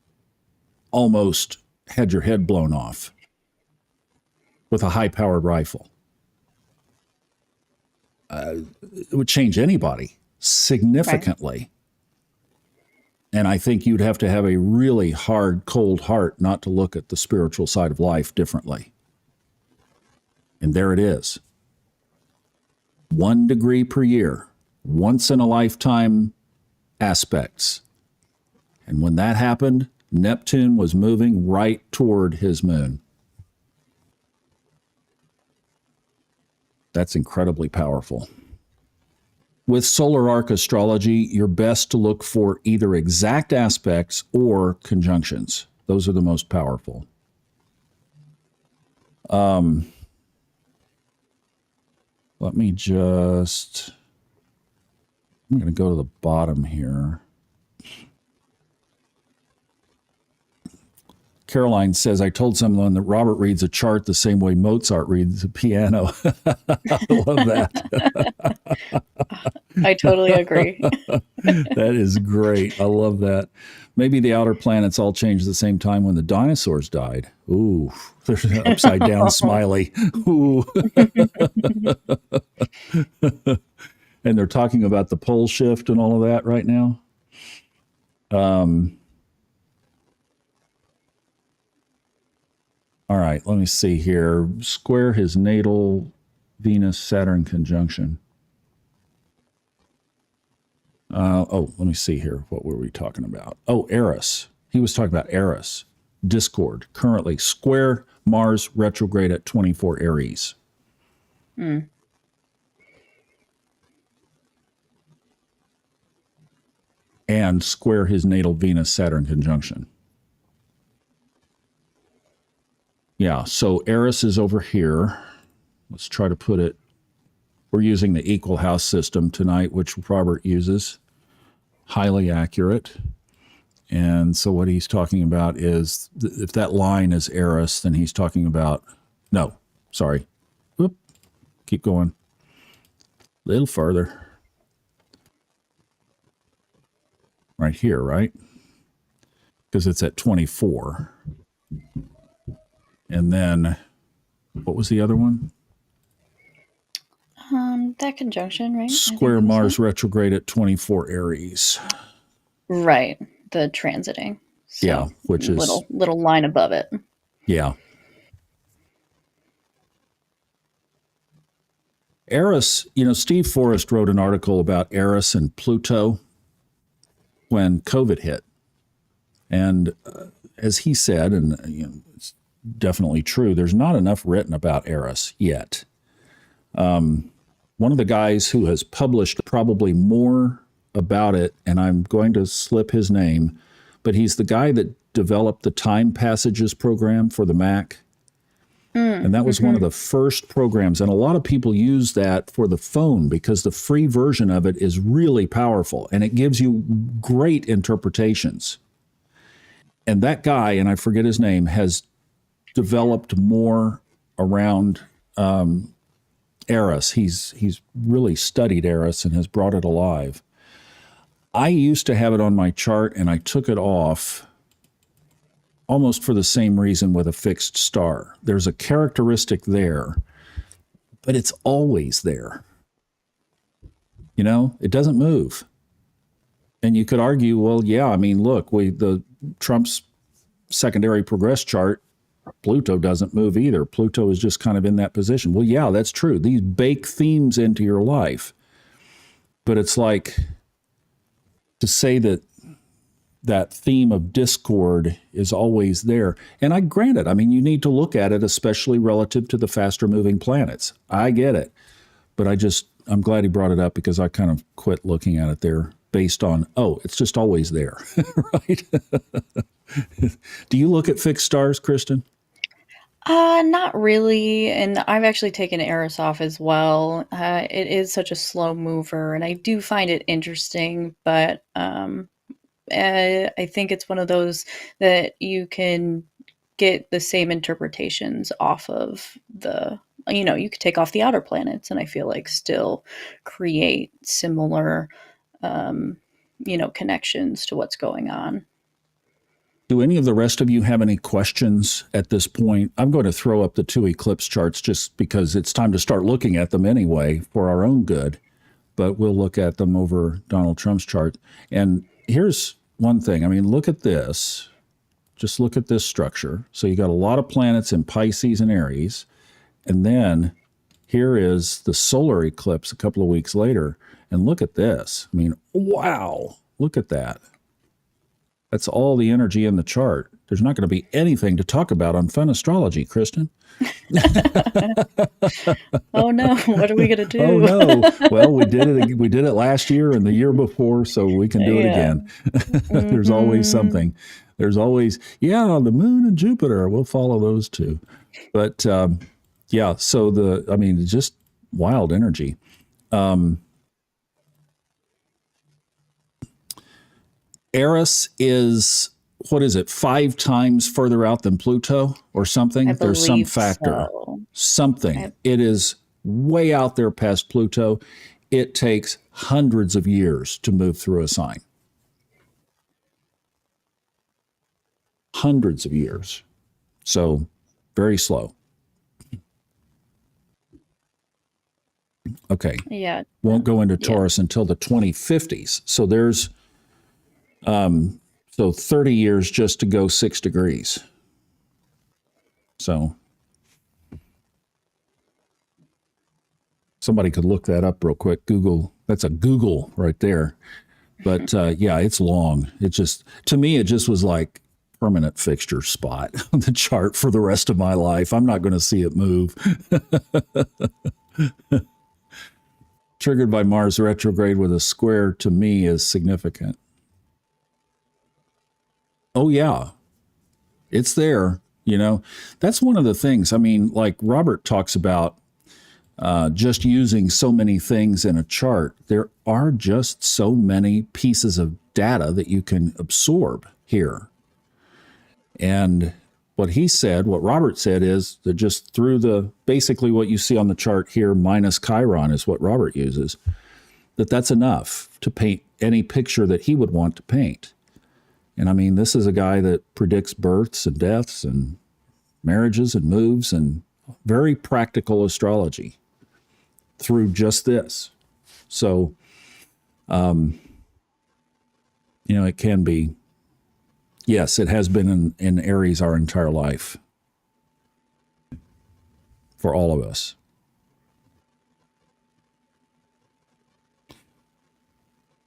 almost had your head blown off with a high-powered rifle? It would change anybody significantly. Right. And I think you'd have to have a really hard, cold heart not to look at the spiritual side of life differently. And there it is. 1 degree per year, once in a lifetime aspects. And when that happened, Neptune was moving right toward his moon. That's incredibly powerful. With solar arc astrology, you're best to look for either exact aspects or conjunctions. Those are the most powerful. Let me just, I'm going to go to the bottom here. Caroline says, "I told someone that Robert reads a chart the same way Mozart reads a piano." I love that. I totally agree. That is great. I love that. Maybe the outer planets all changed at the same time when the dinosaurs died. Ooh, there's an upside down smiley. Ooh. And they're talking about the pole shift and all of that right now. All right, let me see here. Square his natal Venus-Saturn conjunction. Let me see here. What were we talking about? Oh, Eris. He was talking about Eris. Discord. Currently square Mars retrograde at 24 Aries. And square his natal Venus-Saturn conjunction. Yeah, so Eris is over here. Let's try to put it. We're using the equal house system tonight, which Robert uses. highly accurate. And so what he's talking about is if that line is Eris, then he's talking about, no, sorry. Whoop, keep going. A little further. Right here, right? Because it's at 24. And then, what was the other one? That conjunction, right? Square Mars retrograde at 24 Aries. Right. The transiting. So yeah, which is little line above it. Yeah. Eris, Steve Forrest wrote an article about Eris and Pluto when COVID hit. And as he said, and it's definitely true, there's not enough written about Eris yet. One of the guys who has published probably more about it, and I'm going to slip his name, but he's the guy that developed the Time Passages program for the Mac. And that was one of the first programs. And a lot of people use that for the phone because the free version of it is really powerful and it gives you great interpretations. And that guy, and I forget his name, has developed more around Eris. He's really studied Eris and has brought it alive. I used to have it on my chart and I took it off almost for the same reason with a fixed star. There's a characteristic there, but it's always there. It doesn't move. And you could argue, well, yeah, I mean, look, the Trump's secondary progress chart, Pluto doesn't move either. Pluto is just kind of in that position. Well, yeah, that's true. These bake themes into your life. But it's like to say that theme of discord is always there. And I grant it. I mean, you need to look at it, especially relative to the faster moving planets. I get it. But I'm glad he brought it up because I kind of quit looking at it there based on, it's just always there, right? Do you look at fixed stars, Kristen? Not really. And I've actually taken Eris off as well. It is such a slow mover and I do find it interesting, but, I think it's one of those that you can get the same interpretations off of you could take off the outer planets and I feel like still create similar, connections to what's going on. Do any of the rest of you have any questions at this point? I'm going to throw up the 2 eclipse charts just because it's time to start looking at them anyway for our own good, but we'll look at them over Donald Trump's chart. And here's one thing. I mean, look at this. Just look at this structure. So you got a lot of planets in Pisces and Aries. And then here is the solar eclipse a couple of weeks later. And look at this. I mean, wow. Look at that. That's all the energy in the chart. There's not going to be anything to talk about on Fun Astrology, Kristen. Oh no, what are we going to do? Oh no. Well, we did it last year and the year before, so we can do it again. There's always something. There's always, the moon and Jupiter. We'll follow those too. But so just wild energy. Eris is, 5 times further out than Pluto or something? There's some factor. So. Something. It is way out there past Pluto. It takes hundreds of years to move through a sign. Hundreds of years. So very slow. Okay. Yeah. Won't go into Taurus until the 2050s. So there's 30 years just to go 6 degrees. So somebody could look that up real quick. Google, that's a Google right there. But it's long. It just, to me, it just was like permanent fixture spot on the chart for the rest of my life. I'm not going to see it move. Triggered by Mars retrograde with a square to me is significant. Oh, yeah, it's there. That's one of the things. I mean, like Robert talks about just using so many things in a chart, there are just so many pieces of data that you can absorb here. And what he said, what Robert said, is that just through basically what you see on the chart here minus Chiron is what Robert uses, that's enough to paint any picture that he would want to paint. And I mean, this is a guy that predicts births and deaths and marriages and moves and very practical astrology through just this. So, it can be, yes, it has been in Aries our entire life for all of us.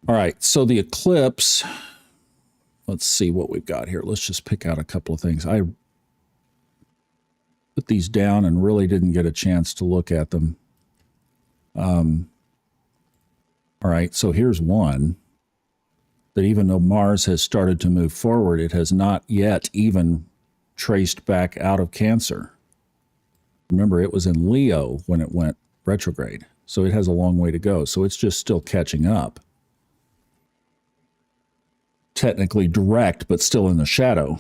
All right, so the eclipse, let's see what we've got here. Let's just pick out a couple of things. I put these down and really didn't get a chance to look at them. All right, so here's one that even though Mars has started to move forward, it has not yet even traced back out of Cancer. Remember, it was in Leo when it went retrograde, so it has a long way to go. So it's just still catching up. Technically direct, but still in the shadow.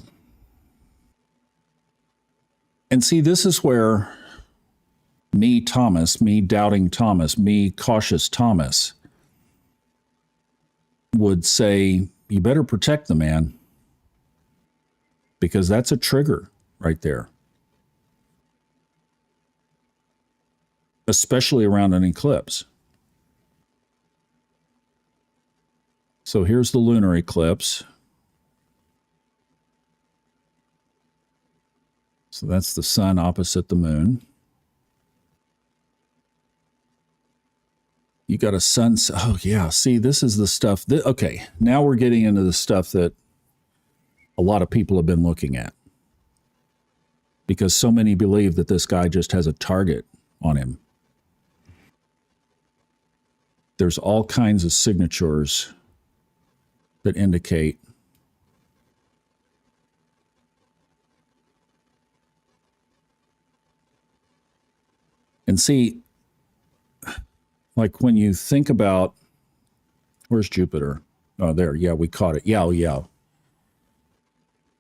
And see, this is where me, Thomas, me doubting Thomas, me cautious Thomas would say, you better protect the man, because that's a trigger right there. Especially around an eclipse. So here's the lunar eclipse. So that's the sun opposite the moon. You got a sun. Oh, yeah. See, this is the stuff. Okay, now we're getting into the stuff that a lot of people have been looking at. Because so many believe that this guy just has a target on him. There's all kinds of signatures that indicate and see, like when you think about, where's Jupiter? Oh, there. Yeah, we caught it. Yeah.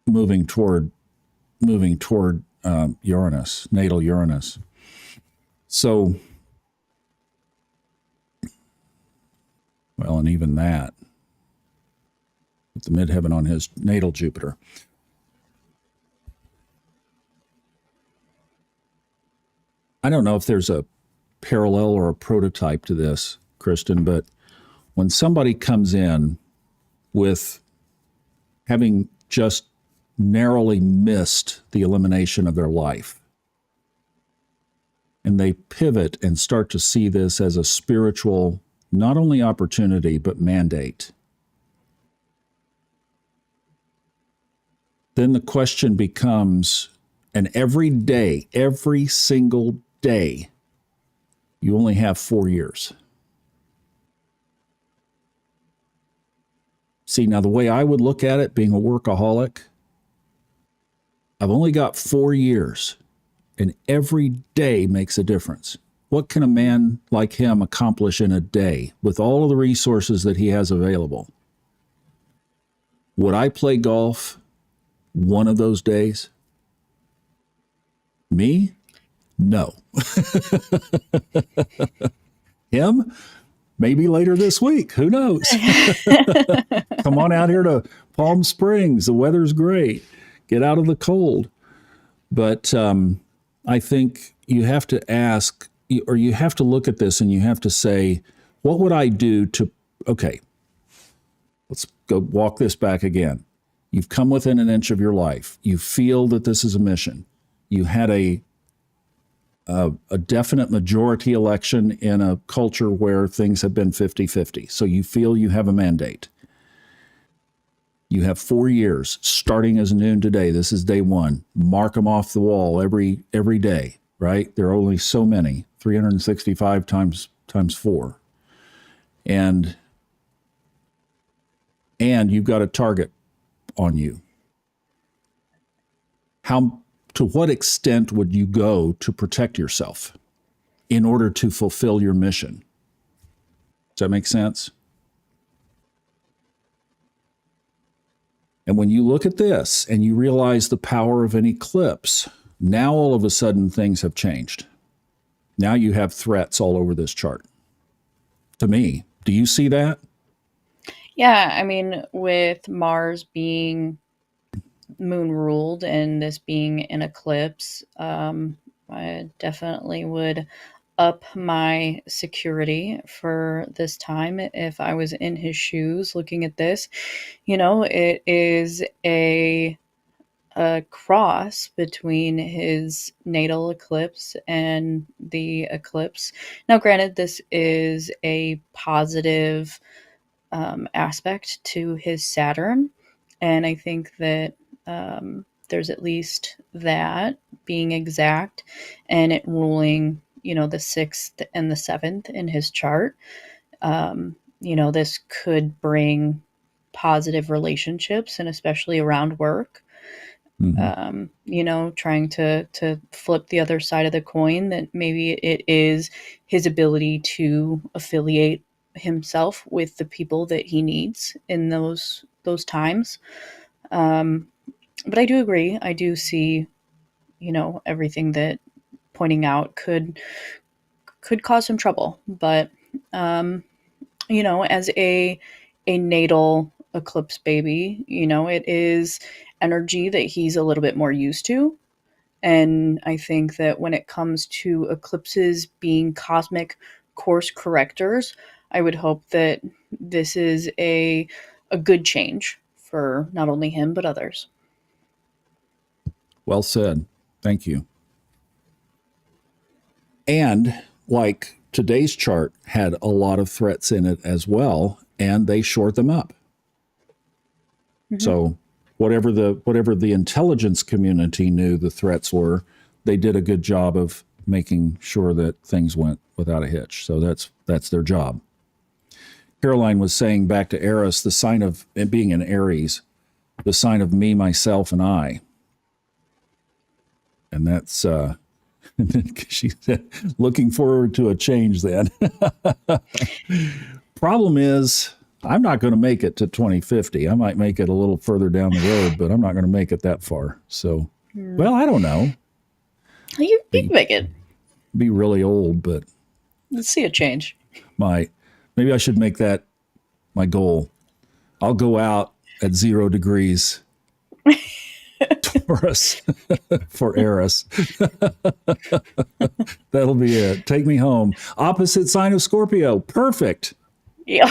Moving toward Uranus, natal Uranus. So, well, and even that, with the midheaven on his natal Jupiter. I don't know if there's a parallel or a prototype to this, Kristen, but when somebody comes in with having just narrowly missed the elimination of their life, and they pivot and start to see this as a spiritual, not only opportunity, but mandate, then the question becomes, and every day, every single day, you only have 4 years. See, now the way I would look at it, being a workaholic, I've only got 4 years, and every day makes a difference. What can a man like him accomplish in a day with all of the resources that he has available? Would I play golf one of those days? Me? No. Him? Maybe later this week. Who knows? Come on out here to Palm Springs. The weather's great. Get out of the cold. But I think you have to ask, or you have to look at this and you have to say, what would I do to, okay, let's go walk this back again. You've come within an inch of your life. You feel that this is a mission. You had a definite majority election in a culture where things have been 50-50. So you feel you have a mandate. You have 4 years, starting as noon today. This is day one. Mark them off the wall every day, right? There are only so many, 365 times 4. And you've got a target on you. To what extent would you go to protect yourself in order to fulfill your mission. Does that make sense? And when you look at this and you realize the power of an eclipse, now all of a sudden things have changed. Now you have threats all over this chart. To me, do you see that? Yeah, I mean, with Mars being moon ruled and this being an eclipse, I definitely would up my security for this time if I was in his shoes looking at this. It is a cross between his natal eclipse and the eclipse. Now, granted, this is a positive aspect to his Saturn, and I think that there's at least that being exact, and it ruling, the 6th and the 7th in his chart. This could bring positive relationships, and especially around work. Trying to flip the other side of the coin, that maybe it is his ability to affiliate himself with the people that he needs in those times. But I do agree. I do see, everything that pointing out could cause some trouble. But as a natal eclipse baby, it is energy that he's a little bit more used to. And I think that when it comes to eclipses being cosmic course correctors, I would hope that this is a good change for not only him, but others. Well said. Thank you. And like today's chart had a lot of threats in it as well, and they shored them up. So whatever the intelligence community knew the threats were, they did a good job of making sure that things went without a hitch. So that's their job. Caroline was saying back to Eris, the sign of being in Aries, the sign of me, myself, and I. And that's she said, looking forward to a change then. Problem is, I'm not going to make it to 2050. I might make it a little further down the road, but I'm not going to make it that far. So, well, I don't know. You can make it. Be really old, but Let's see a change. Maybe I should make that my goal. I'll go out at 0 degrees Taurus for Eris. That'll be it. Take me home. Opposite sign of Scorpio. Perfect. Yeah.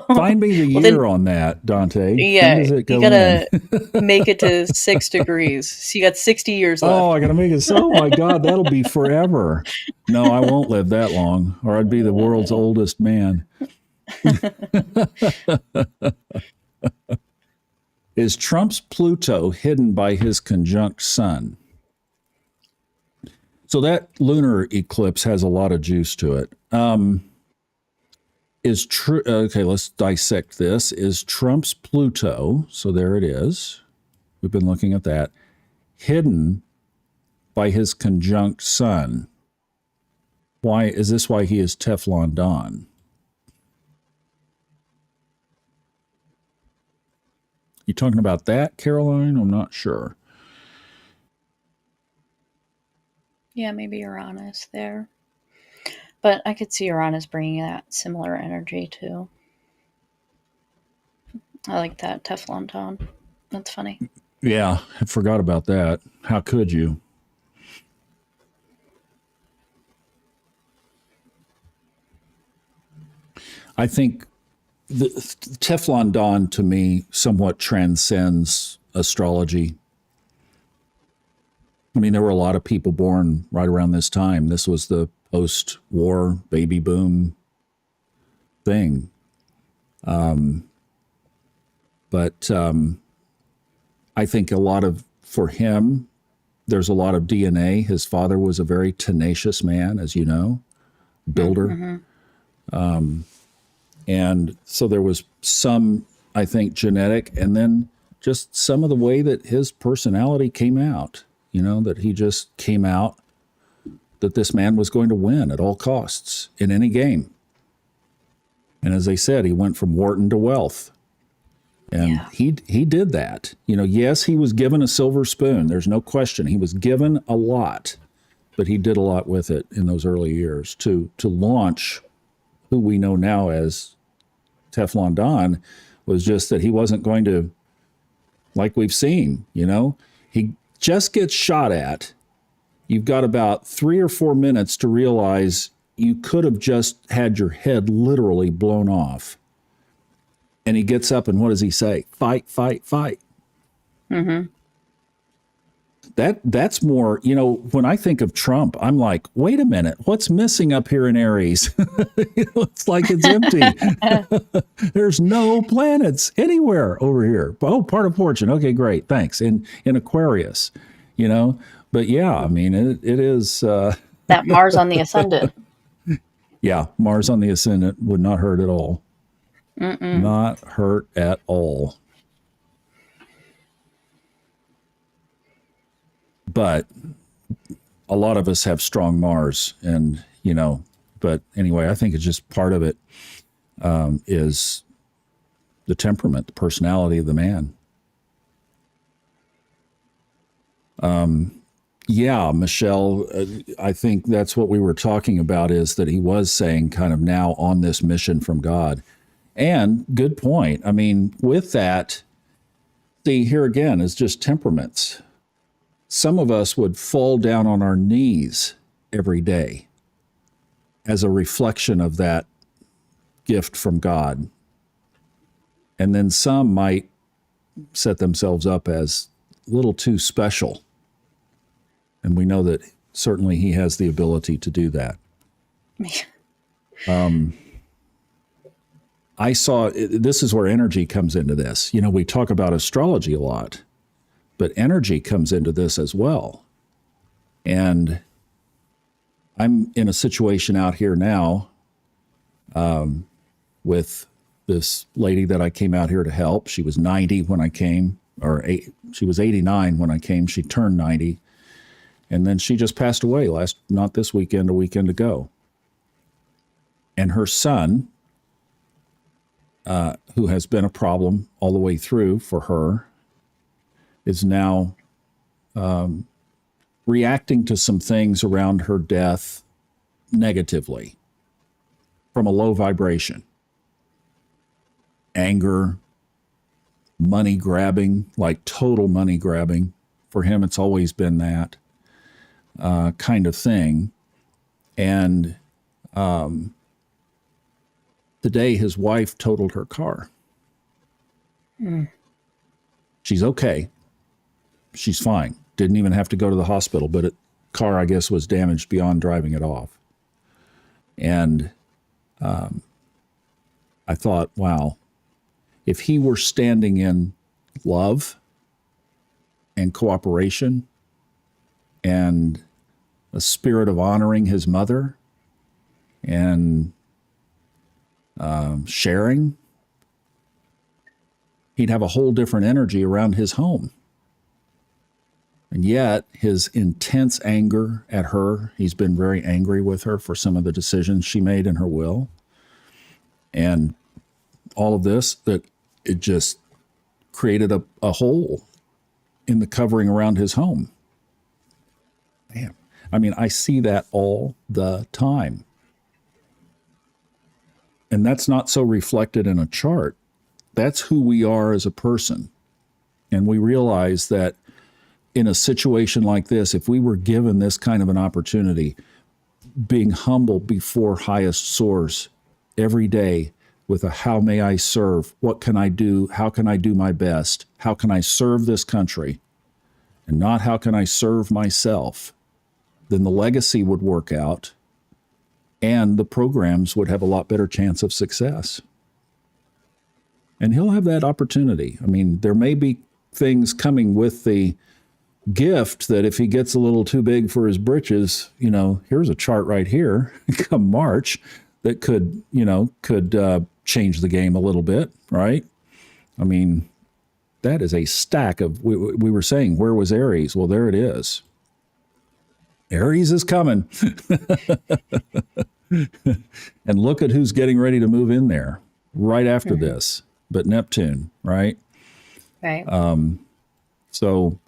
Find me the year on that, Dante. Yeah, When does it go you gotta in? make it to 6 degrees. So you got 60 years left. Oh, I gotta make it. Oh my God, that'll be forever. No, I won't live that long, or I'd be the world's oldest man. Is Trump's Pluto hidden by his conjunct sun? So that lunar eclipse has a lot of juice to it. Okay, let's dissect this. Is Trump's Pluto, so there it is, we've been looking at that, hidden by his conjunct sun? Why is this? Why he is Teflon Don? You talking about that, Caroline? I'm not sure. Yeah, maybe Uranus there. But I could see Uranus bringing that similar energy too. I like that Teflon Don. That's funny. Yeah, I forgot about that. How could you? I think the Teflon Don to me somewhat transcends astrology. I mean, there were a lot of people born right around this time. This was the post-war baby boom thing. But I think for him, there's a lot of DNA. His father was a very tenacious man, as you know, builder. And so there was some, I think, genetic, and then just some of the way that his personality came out, that he just came out that this man was going to win at all costs in any game. And as they said, he went from Wharton to wealth. And he did that. Yes, he was given a silver spoon. There's no question. He was given a lot, but he did a lot with it in those early years to launch who we know now as Teflon Don. Was just that he wasn't going to, like we've seen, he just gets shot at. You've got about 3 or 4 minutes to realize you could have just had your head literally blown off. And he gets up and what does he say? Fight, fight, fight. Mm-hmm. That's more, when I think of Trump, I'm like, wait a minute, what's missing up here in Aries? It's like it's empty. There's no planets anywhere over here. Oh, part of fortune. Okay, great. Thanks. In Aquarius, but yeah, I mean, it is. That Mars on the ascendant. Yeah, Mars on the ascendant would not hurt at all. Mm-mm. Not hurt at all. But a lot of us have strong Mars, and but anyway, I think it's just part of it is the temperament, the personality of the man. Yeah, Michelle, I think that's what we were talking about, is that he was saying kind of now on this mission from God. And good point. I mean, with that, see, here again is just temperaments. Some of us would fall down on our knees every day as a reflection of that gift from God. And then some might set themselves up as a little too special. And we know that certainly he has the ability to do that. I saw, this is where energy comes into this. We talk about astrology a lot, but energy comes into this as well. And I'm in a situation out here now with this lady that I came out here to help. She was 90 when I came, she was 89 when I came. She turned 90. And then she just passed away not this weekend, a weekend ago. And her son, who has been a problem all the way through for her, is now reacting to some things around her death negatively from a low vibration. Anger, money grabbing, like total money grabbing. For him, it's always been that kind of thing. And today, his wife totaled her car. She's okay. She's fine. Didn't even have to go to the hospital, but car, I guess, was damaged beyond driving it off. And I thought, wow, if he were standing in love and cooperation and a spirit of honoring his mother and sharing, he'd have a whole different energy around his home. And yet his intense anger at her, he's been very angry with her for some of the decisions she made in her will. And all of this, that it just created a hole in the covering around his home. Damn. I mean, I see that all the time. And that's not so reflected in a chart. That's who we are as a person. And we realize that in a situation like this, if we were given this kind of an opportunity, being humble before highest source every day with a how may I serve? What can I do? How can I do my best? How can I serve this country? And not how can I serve myself? Then the legacy would work out and the programs would have a lot better chance of success. And he'll have that opportunity. I mean, there may be things coming with the gift that if he gets a little too big for his britches, here's a chart right here come March that could change the game a little bit, right? I mean, that is a stack of, we were saying, where was Aries? Well, there it is. Aries is coming. And look at who's getting ready to move in there right after this. But Neptune, right? Right. So,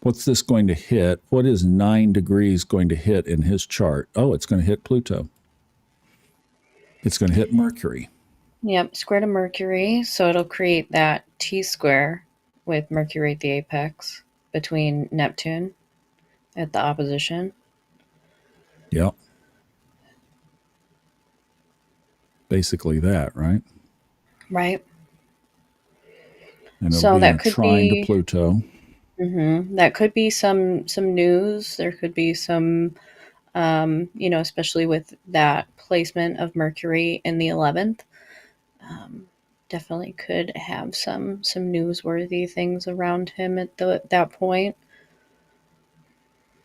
what's this going to hit? What is 9 degrees going to hit in his chart? Oh, it's going to hit Pluto. It's going to hit Mercury. Yep, square to Mercury, so it'll create that T-square with Mercury at the apex between Neptune at the opposition. Yep. Basically that, right? Right. And it'll So be in that a could trine to be Pluto. that could be some news. There could be some especially with that placement of Mercury in the 11th. Definitely could have some newsworthy things around him at that point.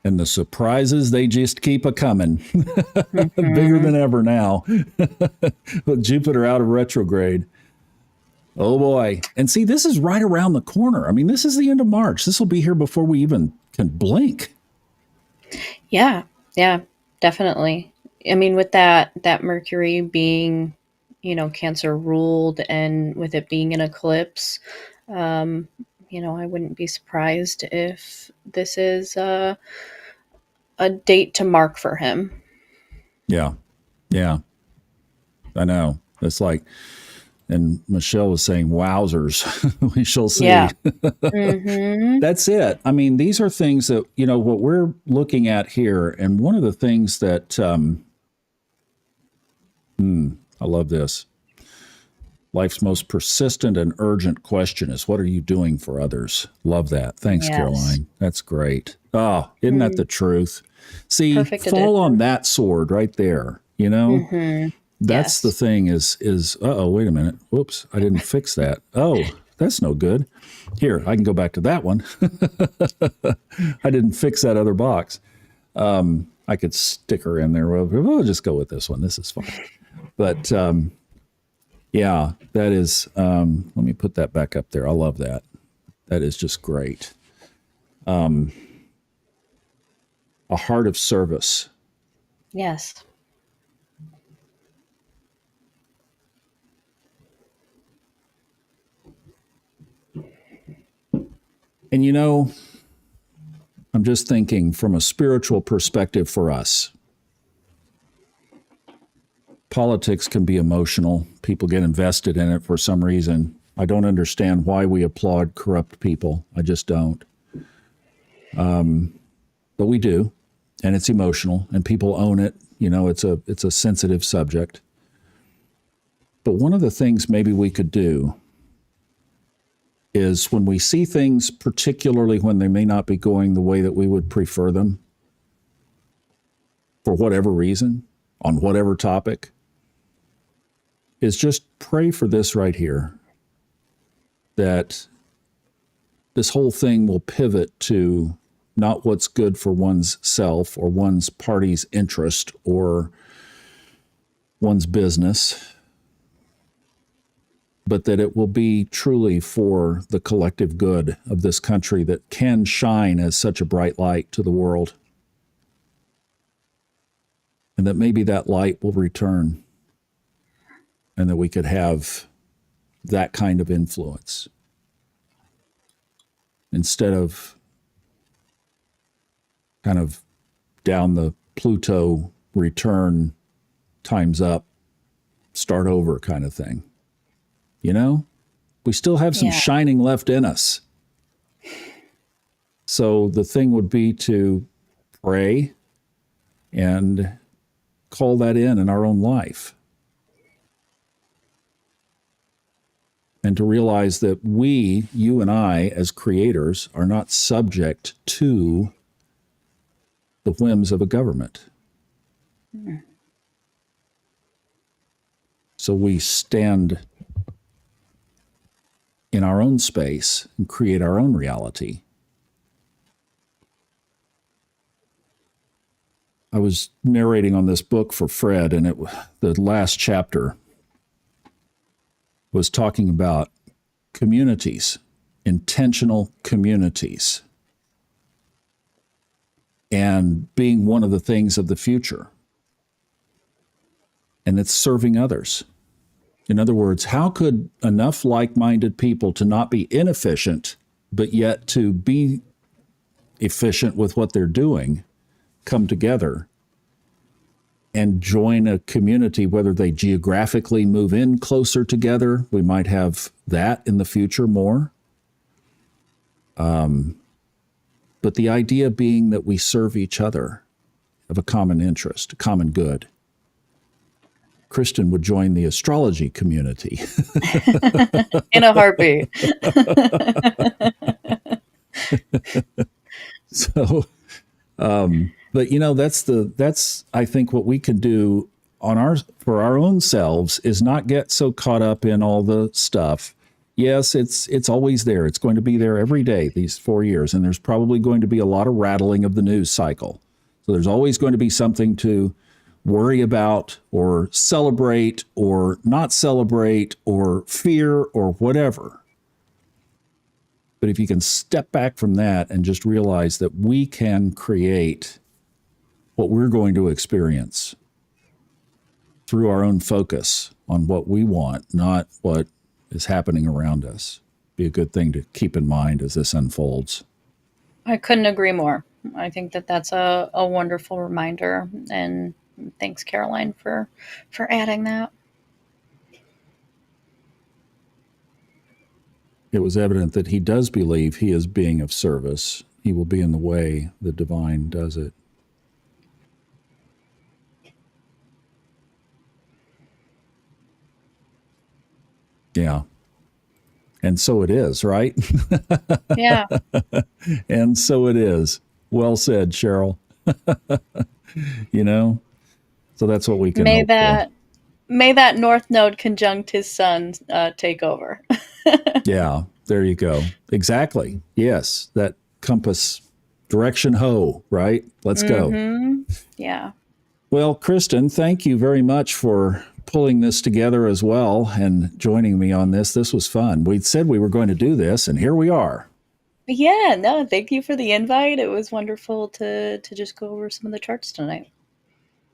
And the surprises, they just keep a coming. Bigger Mm-hmm. than ever now. With Jupiter out of retrograde. Oh boy. And see, this is right around the corner. I mean, this is the end of March. This will be here before we even can blink. Yeah, definitely. I mean, with that Mercury being, Cancer ruled, and with it being an eclipse, I wouldn't be surprised if this is a date to mark for him. Yeah. Yeah. I know. It's like, and Michelle was saying, wowzers, we shall see. Yeah. Mm-hmm. That's it. I mean, these are things that, what we're looking at here. And one of the things that, I love this. Life's most persistent and urgent question is, what are you doing for others? Love that. Thanks, Yes. Caroline. That's great. Oh, isn't that the truth? See, Perfect fall on addition. that sword right there. That's Yes. the thing is, wait a minute. Whoops, I didn't fix that. Oh, that's no good. Here, I can go back to that one. I didn't fix that other box. I could stick her in there. We'll just go with this one. This is fine. But yeah, that is, let me put that back up there. I love that. That is just great. A heart of service. Yes. And I'm just thinking from a spiritual perspective for us. Politics can be emotional. People get invested in it for some reason. I don't understand why we applaud corrupt people. I just don't. But we do, and it's emotional, and people own it. It's a sensitive subject. But one of the things maybe we could do is when we see things, particularly when they may not be going the way that we would prefer them, for whatever reason, on whatever topic, is just pray for this right here, that this whole thing will pivot to not what's good for one's self or one's party's interest or one's business, but that it will be truly for the collective good of this country that can shine as such a bright light to the world. And that maybe that light will return and that we could have that kind of influence instead of kind of down the Pluto return, time's up, start over kind of thing. We still have some shining left in us. So the thing would be to pray and call that in our own life. And to realize that we, you and I, as creators, are not subject to the whims of a government. So we stand in our own space and create our own reality. I was narrating on this book for Fred, and the last chapter was talking about communities intentional communities and being one of the things of the future. And it's serving others. In other words, how could enough like-minded people to not be inefficient, but yet to be efficient with what they're doing, come together and join a community, whether they geographically move in closer together? We might have that in the future more. But the idea being that we serve each other of a common interest, a common good. Kristen would join the astrology community. In a heartbeat. So, but you know, that's I think what we can do for our own selves is not get so caught up in all the stuff. Yes, it's always there. It's going to be there every day, these 4 years, and there's probably going to be a lot of rattling of the news cycle. So there's always going to be something to worry about or celebrate or not celebrate or fear or whatever. But if you can step back from that and just realize that we can create what we're going to experience through our own focus on what we want, not what is happening around us, be a good thing to keep in mind as this unfolds. I couldn't agree more. I think that that's a wonderful reminder. And thanks, Caroline, for adding that. It was evident that he does believe he is being of service. He will be in the way the divine does it. Yeah. And so it is, right? Yeah. And so it is. Well said, Cheryl. You know? So that's what we can hope for. May that North Node conjunct his sun take over. Yeah, there you go. Exactly. Yes, that compass direction ho, right? Let's go. Yeah. Well, Kristen, thank you very much for pulling this together as well and joining me on this. This was fun. We said we were going to do this, and here we are. Yeah, no, thank you for the invite. It was wonderful to just go over some of the charts tonight.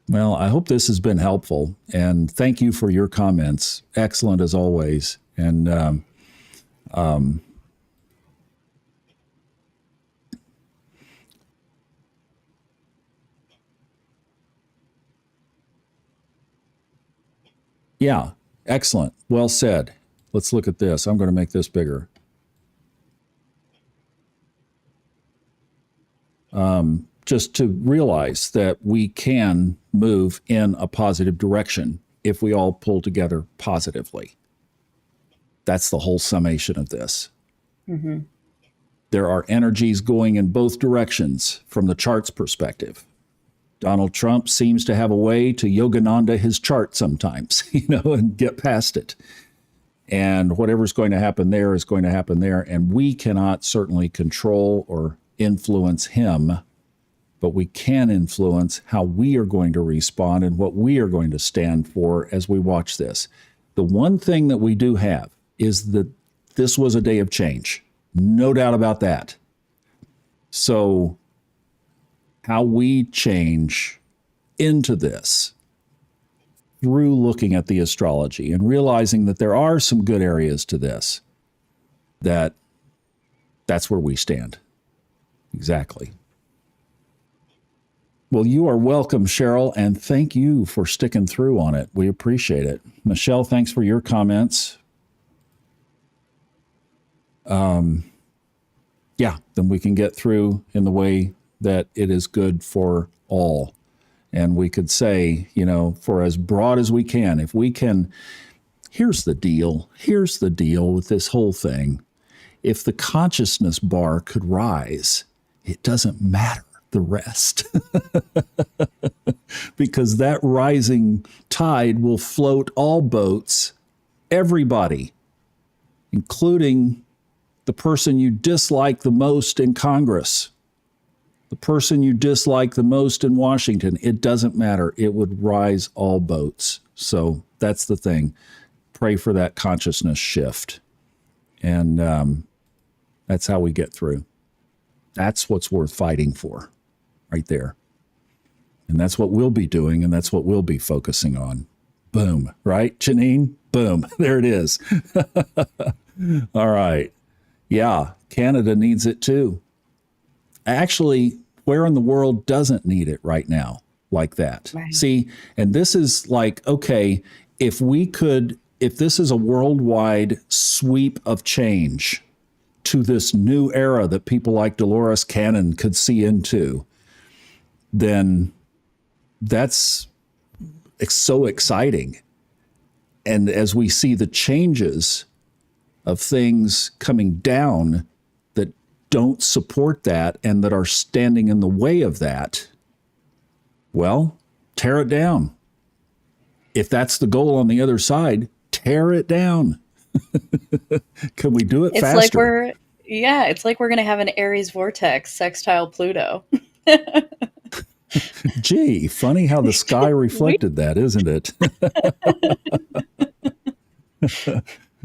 Well, I hope this has been helpful, and thank you for your comments. Excellent as always. And yeah, excellent. Well said. Let's look at this. I'm going to make this bigger. Just to realize that we can move in a positive direction if we all pull together positively. That's the whole summation of this. Mm-hmm. There are energies going in both directions from the chart's perspective. Donald Trump seems to have a way to Yogananda his chart sometimes, and get past it. And whatever's going to happen there is going to happen there. And we cannot certainly control or influence him, but we can influence how we are going to respond and what we are going to stand for as we watch this. The one thing that we do have is that this was a day of change. No doubt about that. So how we change into this through looking at the astrology and realizing that there are some good areas to this, that's where we stand. Exactly. Well, you are welcome, Cheryl, and thank you for sticking through on it. We appreciate it. Michelle, thanks for your comments. Yeah, then we can get through in the way that it is good for all. And we could say, for as broad as we can, if we can, here's the deal with this whole thing. If the consciousness bar could rise, it doesn't matter the rest. Because that rising tide will float all boats, everybody, including the person you dislike the most in Congress, the person you dislike the most in Washington. It doesn't matter. It would rise all boats. So that's the thing. Pray for that consciousness shift. And That's how we get through. That's what's worth fighting for right there. And that's what we'll be doing, and that's what we'll be focusing on. Boom, right, Janine? Boom, there it is. All right. Yeah, Canada needs it too. Actually, where in the world doesn't need it right now like that? Right. See, and this is like, okay, if this is a worldwide sweep of change to this new era that people like Dolores Cannon could see into, then that's so exciting. And as we see the changes of things coming down that don't support that and that are standing in the way of that, well, tear it down. If that's the goal on the other side, tear it down. Can we do it faster? It's like we're going to have an Aries vortex sextile Pluto. Gee, funny how the sky reflected that, isn't it?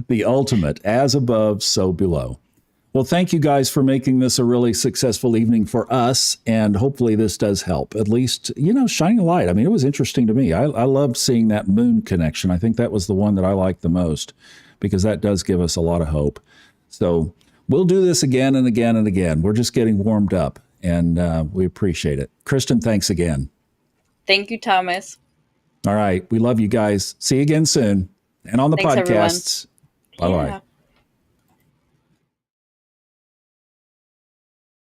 The ultimate, as above, so below. Well, thank you guys for making this a really successful evening for us, and hopefully this does help. At least, shining a light. I mean, it was interesting to me. I loved seeing that moon connection. I think that was the one that I liked the most, because that does give us a lot of hope. So we'll do this again and again and again. We're just getting warmed up, and we appreciate it. Kristen, thanks again. Thank you, Thomas. All right. We love you guys. See you again soon. And on the Thanks, podcasts. Bye-bye. Yeah.